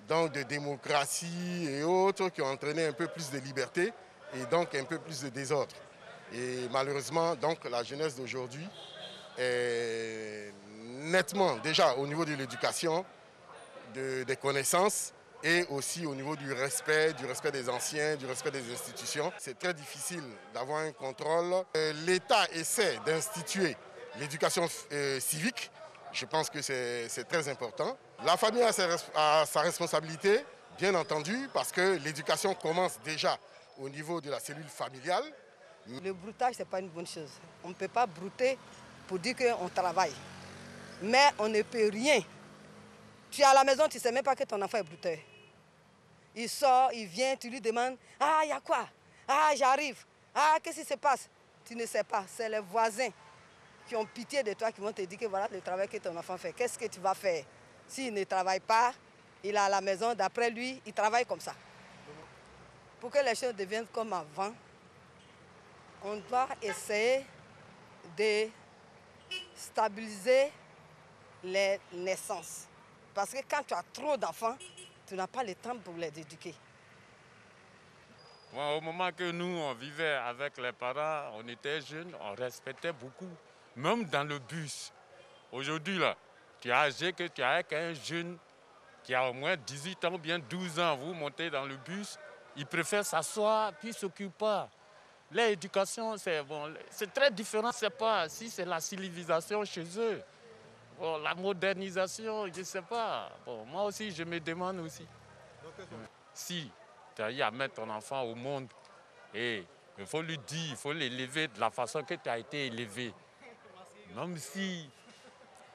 donc, de démocratie et autres qui ont entraîné un peu plus de liberté et donc un peu plus de désordre. Et malheureusement, donc, la jeunesse d'aujourd'hui est nettement, déjà au niveau de l'éducation, des connaissances et aussi au niveau du respect des anciens, du respect des institutions. C'est très difficile d'avoir un contrôle. L'État essaie d'instituer l'éducation civique. Je pense que c'est très important. La famille a sa responsabilité, bien entendu, parce que l'éducation commence déjà au niveau de la cellule familiale. Le broutage, ce n'est pas une bonne chose. On ne peut pas brouter pour dire qu'on travaille. Mais on ne peut rien. Tu es à la maison, tu ne sais même pas que ton enfant est brouteur. Il sort, il vient, tu lui demandes « Ah, il y a quoi? Ah, j'arrive. Ah, qu'est-ce qui se passe ?» Tu ne sais pas. C'est les voisins qui ont pitié de toi qui vont te dire que voilà le travail que ton enfant fait. Qu'est-ce que tu vas faire? S'il ne travaille pas, il est à la maison, d'après lui, il travaille comme ça. Pour que les choses deviennent comme avant, on doit essayer de stabiliser les naissances. Parce que quand tu as trop d'enfants, tu n'as pas le temps pour les éduquer. Bon, au moment que nous, on vivait avec les parents, on était jeunes, on respectait beaucoup. Même dans le bus. Aujourd'hui, là, tu es âgé que tu es avec un jeune qui a au moins 18 ans ou bien 12 ans. Vous montez dans le bus, il préfère s'asseoir puis s'occupe pas. L'éducation, c'est bon, très différent. C'est pas si c'est la civilisation chez eux. Bon, la modernisation, je ne sais pas. Bon, moi aussi, je me demande aussi. Si tu as eu à mettre ton enfant au monde, et il faut lui dire, il faut l'élever de la façon que tu as été élevé. Même si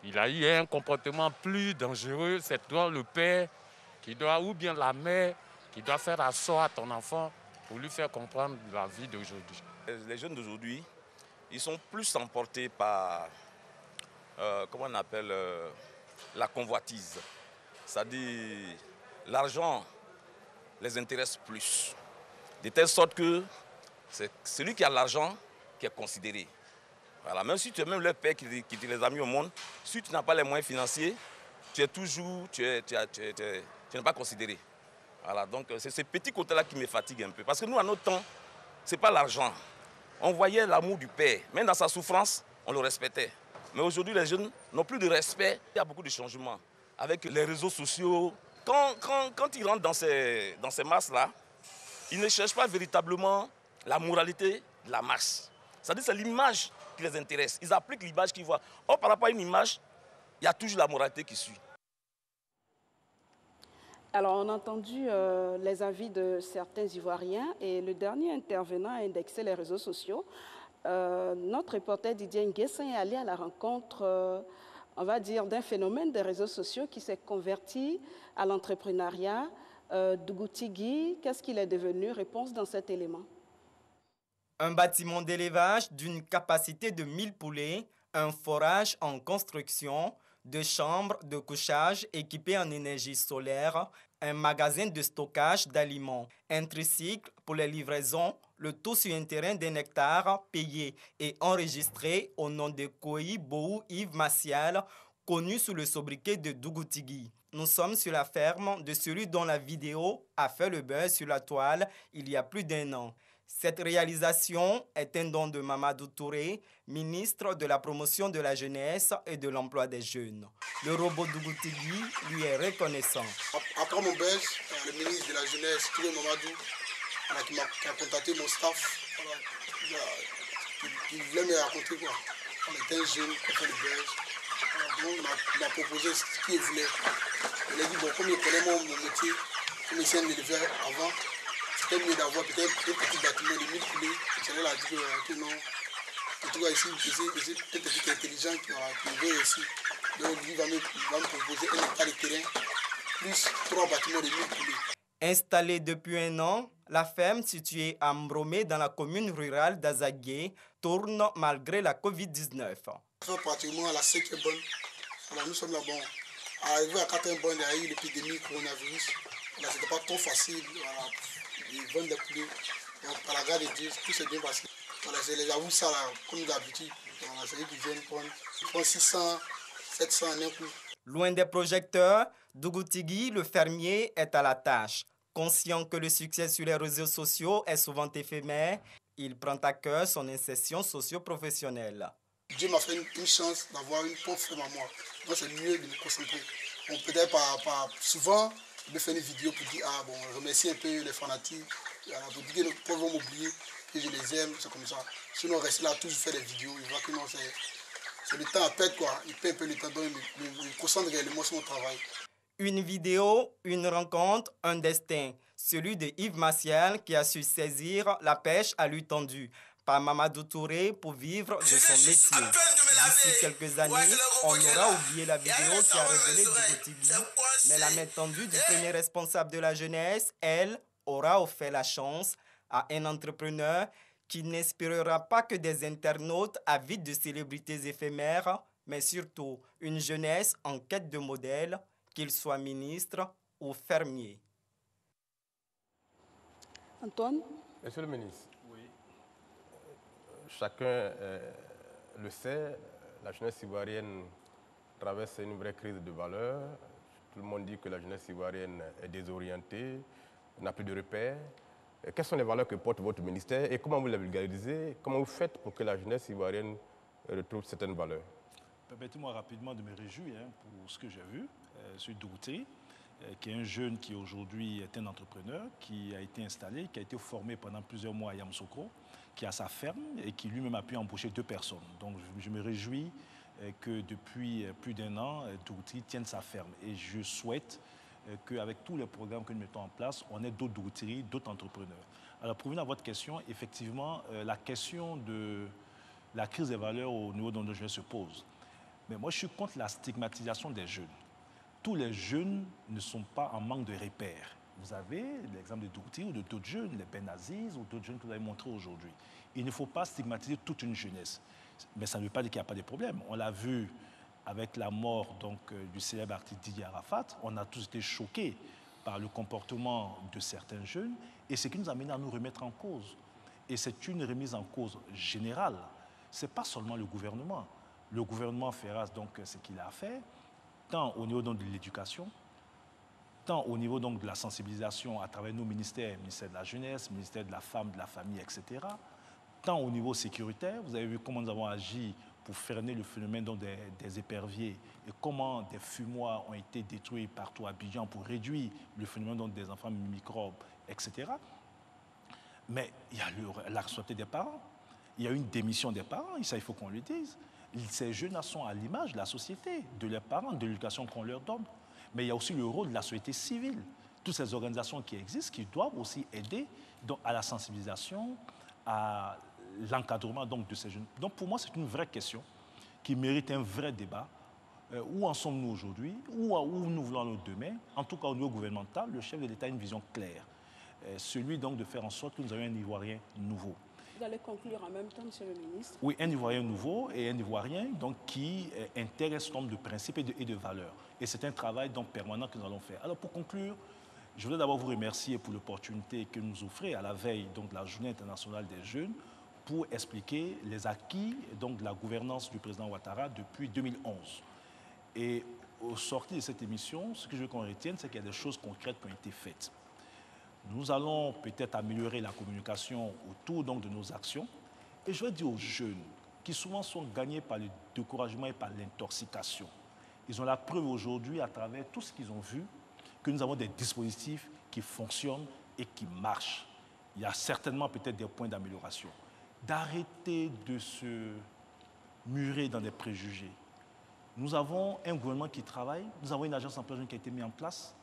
il a eu un comportement plus dangereux, c'est toi le père qui doit, ou bien la mère, qui doit faire asseoir ton enfant pour lui faire comprendre la vie d'aujourd'hui. Les jeunes d'aujourd'hui, ils sont plus emportés par, comment on appelle, la convoitise. C'est-à-dire, l'argent les intéresse plus. De telle sorte que c'est celui qui a l'argent qui est considéré. Voilà, même si tu es même le père qui te les a mis au monde, si tu n'as pas les moyens financiers, tu es toujours, tu n'es pas considéré. Voilà, donc c'est ce petit côté-là qui me fatigue un peu. Parce que nous, à notre temps, ce n'est pas l'argent. On voyait l'amour du père. Même dans sa souffrance, on le respectait. Mais aujourd'hui, les jeunes n'ont plus de respect. Il y a beaucoup de changements. Avec les réseaux sociaux, quand ils rentrent dans ces masses-là, ils ne cherchent pas véritablement la moralité de la masse. C'est-à-dire que c'est l'image qui les intéresse. Ils appliquent l'image qu'ils voient. Or, par rapport à une image, il y a toujours la moralité qui suit. Alors, on a entendu les avis de certains Ivoiriens et le dernier intervenant a indexé les réseaux sociaux. Notre reporter Didier Nguessin est allé à la rencontre, on va dire, d'un phénomène des réseaux sociaux qui s'est converti à l'entrepreneuriat. Dougou Tigui, qu'est-ce qu'il est devenu? Réponse dans cet élément. Un bâtiment d'élevage d'une capacité de 1000 poulets, un forage en construction, 2 chambres de couchage équipées en énergie solaire, un magasin de stockage d'aliments, un tricycle pour les livraisons, le tout sur un terrain d'un hectare payé et enregistré au nom de Koyi Boou Yves Macial, connu sous le sobriquet de Dougou Tigui. Nous sommes sur la ferme de celui dont la vidéo a fait le buzz sur la toile il y a plus d'1 an. Cette réalisation est un don de Mamadou Touré, ministre de la promotion de la jeunesse et de l'emploi des jeunes. Le robot Dougou Tigui lui est reconnaissant. Après mon buzz, le ministre de la jeunesse, Touré Mamadou, qui a contacté mon staff, qui voulait me raconter quoi. On était un jeune qui a fait le buzz. Donc, il m'a proposé ce qu'il voulait. Il a dit, bon, comme il connaît mon métier, comme il s'est élevé avant, c'était mieux d'avoir peut-être un petit bâtiment de 1000 poulets. Il a dit que non, En tout cas, ici, j'ai peut-être quelqu'un intelligent qui veut ici. Donc, lui va me proposer un hectare de terrain, plus 3 bâtiments de 1000 poulets. Installée depuis un an, la ferme située à Mbromé dans la commune rurale d'Azagué tourne malgré la Covid-19. Ça fait pratiquement à la 5e bonne. Alors, nous sommes là, bon, arrivé à 4e bonne, il y a eu l'épidémie coronavirus. Là, c'était pas trop facile, voilà, ils vendent des poulets. Donc, par la grâce de Dieu, tout s'est bien passé. Voilà, je les avoue ça, là, comme d'habitude. Voilà, c'est eux qui viennent prendre 600, 700 en un coup. Loin des projecteurs, Dougoutigui, le fermier, est à la tâche. Conscient que le succès sur les réseaux sociaux est souvent éphémère, il prend à cœur son insertion socio-professionnelle. Dieu m'a fait une chance d'avoir une propre ferme à moi. Moi, c'est mieux de me concentrer. Bon, peut-être pas souvent, je me fais une vidéo pour dire, ah bon, remercier un peu les fanatiques, pour dire qu'ils ne peuvent pas m'oublier, que je les aime, c'est comme ça. Sinon, rester là, toujours faire des vidéos, il voit que non, c'est le temps à perdre, quoi. Il perd un peu le temps, donc il me concentre réellement sur mon travail. Une vidéo, une rencontre, un destin. Celui de Yves Maciel qui a su saisir la pêche à lui tendue par Mamadou Touré pour vivre de son métier. D'ici quelques années, on aura oublié la vidéo qui a révélé Dougoutigui, mais la main tendue du premier responsable de la jeunesse, elle, aura offert la chance à un entrepreneur qui n'inspirera pas que des internautes avides de célébrités éphémères, mais surtout une jeunesse en quête de modèle, qu'il soit ministre ou fermier. Antoine? Monsieur le ministre, oui. Chacun le sait, la jeunesse ivoirienne traverse une vraie crise de valeurs. Tout le monde dit que la jeunesse ivoirienne est désorientée, n'a plus de repères. Quelles sont les valeurs que porte votre ministère et comment vous les vulgarisez? Comment vous faites pour que la jeunesse ivoirienne retrouve certaines valeurs? Permettez-moi rapidement de me réjouir pour ce que j'ai vu sur Dougouté, qui est un jeune qui aujourd'hui est un entrepreneur, qui a été installé, qui a été formé pendant plusieurs mois à Yamoussoukro, qui a sa ferme et qui lui-même a pu embaucher 2 personnes. Donc je me réjouis que depuis plus d'1 an, Dougouté tienne sa ferme. Et je souhaite qu'avec tous les programmes que nous mettons en place, on ait d'autres Dougouteries, d'autres entrepreneurs. Alors pour venir à votre question, effectivement, la question de la crise des valeurs au niveau de nos jeunes se pose. Mais moi, je suis contre la stigmatisation des jeunes. Tous les jeunes ne sont pas en manque de repères. Vous avez l'exemple de Dougouti ou de d'autres jeunes, les Benaziz ou d'autres jeunes que vous avez montrés aujourd'hui. Il ne faut pas stigmatiser toute une jeunesse. Mais ça ne veut pas dire qu'il n'y a pas de problème. On l'a vu avec la mort du célèbre artiste Didier Arafat. On a tous été choqués par le comportement de certains jeunes et ce qui nous amène à nous remettre en cause. Et c'est une remise en cause générale. Ce n'est pas seulement le gouvernement. Le gouvernement fera donc ce qu'il a fait, tant au niveau donc de l'éducation, tant au niveau donc de la sensibilisation à travers nos ministères, ministère de la jeunesse, ministère de la femme, de la famille, etc., tant au niveau sécuritaire. Vous avez vu comment nous avons agi pour freiner le phénomène donc des éperviers et comment des fumoirs ont été détruits partout à Abidjan pour réduire le phénomène donc des enfants microbes, etc. Mais il y a la responsabilité des parents. Il y a une démission des parents, et ça il faut qu'on le dise. Ces jeunes sont à l'image de la société, de leurs parents, de l'éducation qu'on leur donne. Mais il y a aussi le rôle de la société civile. Toutes ces organisations qui existent, qui doivent aussi aider donc, à la sensibilisation, à l'encadrement de ces jeunes. Donc pour moi, c'est une vraie question qui mérite un vrai débat. Où en sommes-nous aujourd'hui? Où nous voulons aller demain? En tout cas, au niveau gouvernemental, le chef de l'État a une vision claire. Celui donc de faire en sorte que nous ayons un Ivoirien nouveau. Vous allez conclure en même temps, Monsieur le ministre. Oui, un Ivoirien nouveau et un Ivoirien donc, qui intègre un certain nombre de principes et de valeurs. Et c'est un travail donc, permanent que nous allons faire. Alors pour conclure, je voudrais d'abord vous remercier pour l'opportunité que nous offrez à la veille donc, de la Journée internationale des jeunes pour expliquer les acquis donc, de la gouvernance du président Ouattara depuis 2011. Et au sortir de cette émission, ce que je veux qu'on retienne, c'est qu'il y a des choses concrètes qui ont été faites. Nous allons peut-être améliorer la communication autour donc, de nos actions. Et je vais dire aux jeunes qui souvent sont gagnés par le découragement et par l'intoxication. Ils ont la preuve aujourd'hui à travers tout ce qu'ils ont vu que nous avons des dispositifs qui fonctionnent et qui marchent. Il y a certainement peut-être des points d'amélioration. D'arrêter de se murer dans des préjugés. Nous avons un gouvernement qui travaille, nous avons une agence emploi jeune qui a été mise en place.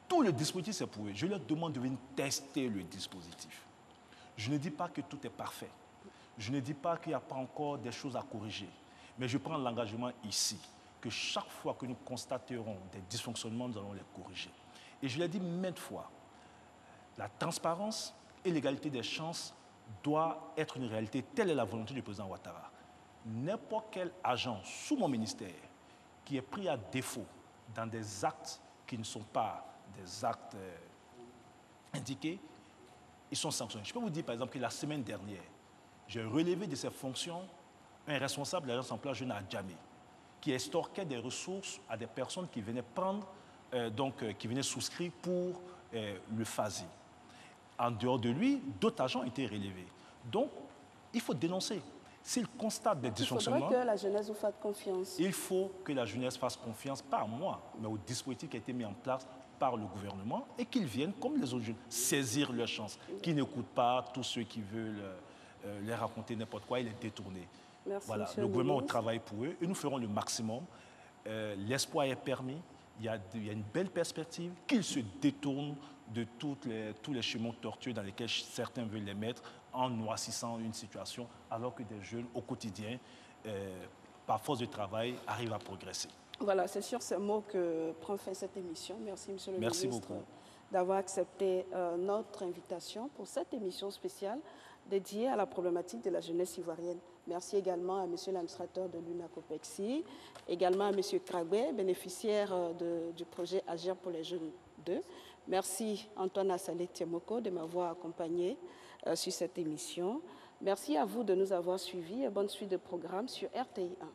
Tout le dispositif, c'est pour eux. Je leur demande de venir tester le dispositif. Je ne dis pas que tout est parfait. Je ne dis pas qu'il n'y a pas encore des choses à corriger, mais je prends l'engagement ici que chaque fois que nous constaterons des dysfonctionnements, nous allons les corriger. Et je l'ai dit maintes fois, la transparence et l'égalité des chances doit être une réalité. Telle est la volonté du président Ouattara. N'importe quel agent sous mon ministère qui est pris à défaut dans des actes qui ne sont pas des actes indiqués, ils sont sanctionnés. Je peux vous dire par exemple que la semaine dernière, j'ai relevé de ses fonctions un responsable de l'agence emploi jeune à Djamé, qui extorquait des ressources à des personnes qui venaient prendre, qui venaient souscrire pour le FASI. En dehors de lui, d'autres agents ont été relevés. Donc, il faut dénoncer. S'il constate des dysfonctionnements... Il faudrait que la jeunesse vous fasse confiance. Il faut que la jeunesse fasse confiance, pas à moi, mais au dispositif qui a été mis en place par le gouvernement et qu'ils viennent, comme les autres jeunes, saisir leur chance, qu'ils n'écoutent pas tous ceux qui veulent les raconter n'importe quoi et les détourner. Merci, voilà, le gouvernement travaille pour eux et nous ferons le maximum. L'espoir est permis, il y a une belle perspective, qu'ils se détournent de tous les chemins tortueux dans lesquels certains veulent les mettre en noircissant une situation, alors que des jeunes au quotidien, par force de travail, arrivent à progresser. Voilà, c'est sur ces mots que prend fin cette émission. Merci, Monsieur le Merci ministre, beaucoup d'avoir accepté notre invitation pour cette émission spéciale dédiée à la problématique de la jeunesse ivoirienne. Merci également à Monsieur l'administrateur de l'UNACOPEXI, également à Monsieur Kragbe, bénéficiaire du projet Agir pour les jeunes 2. Merci Antoine Assalé Tiemoko de m'avoir accompagné sur cette émission. Merci à vous de nous avoir suivis et bonne suite de programme sur RTI 1.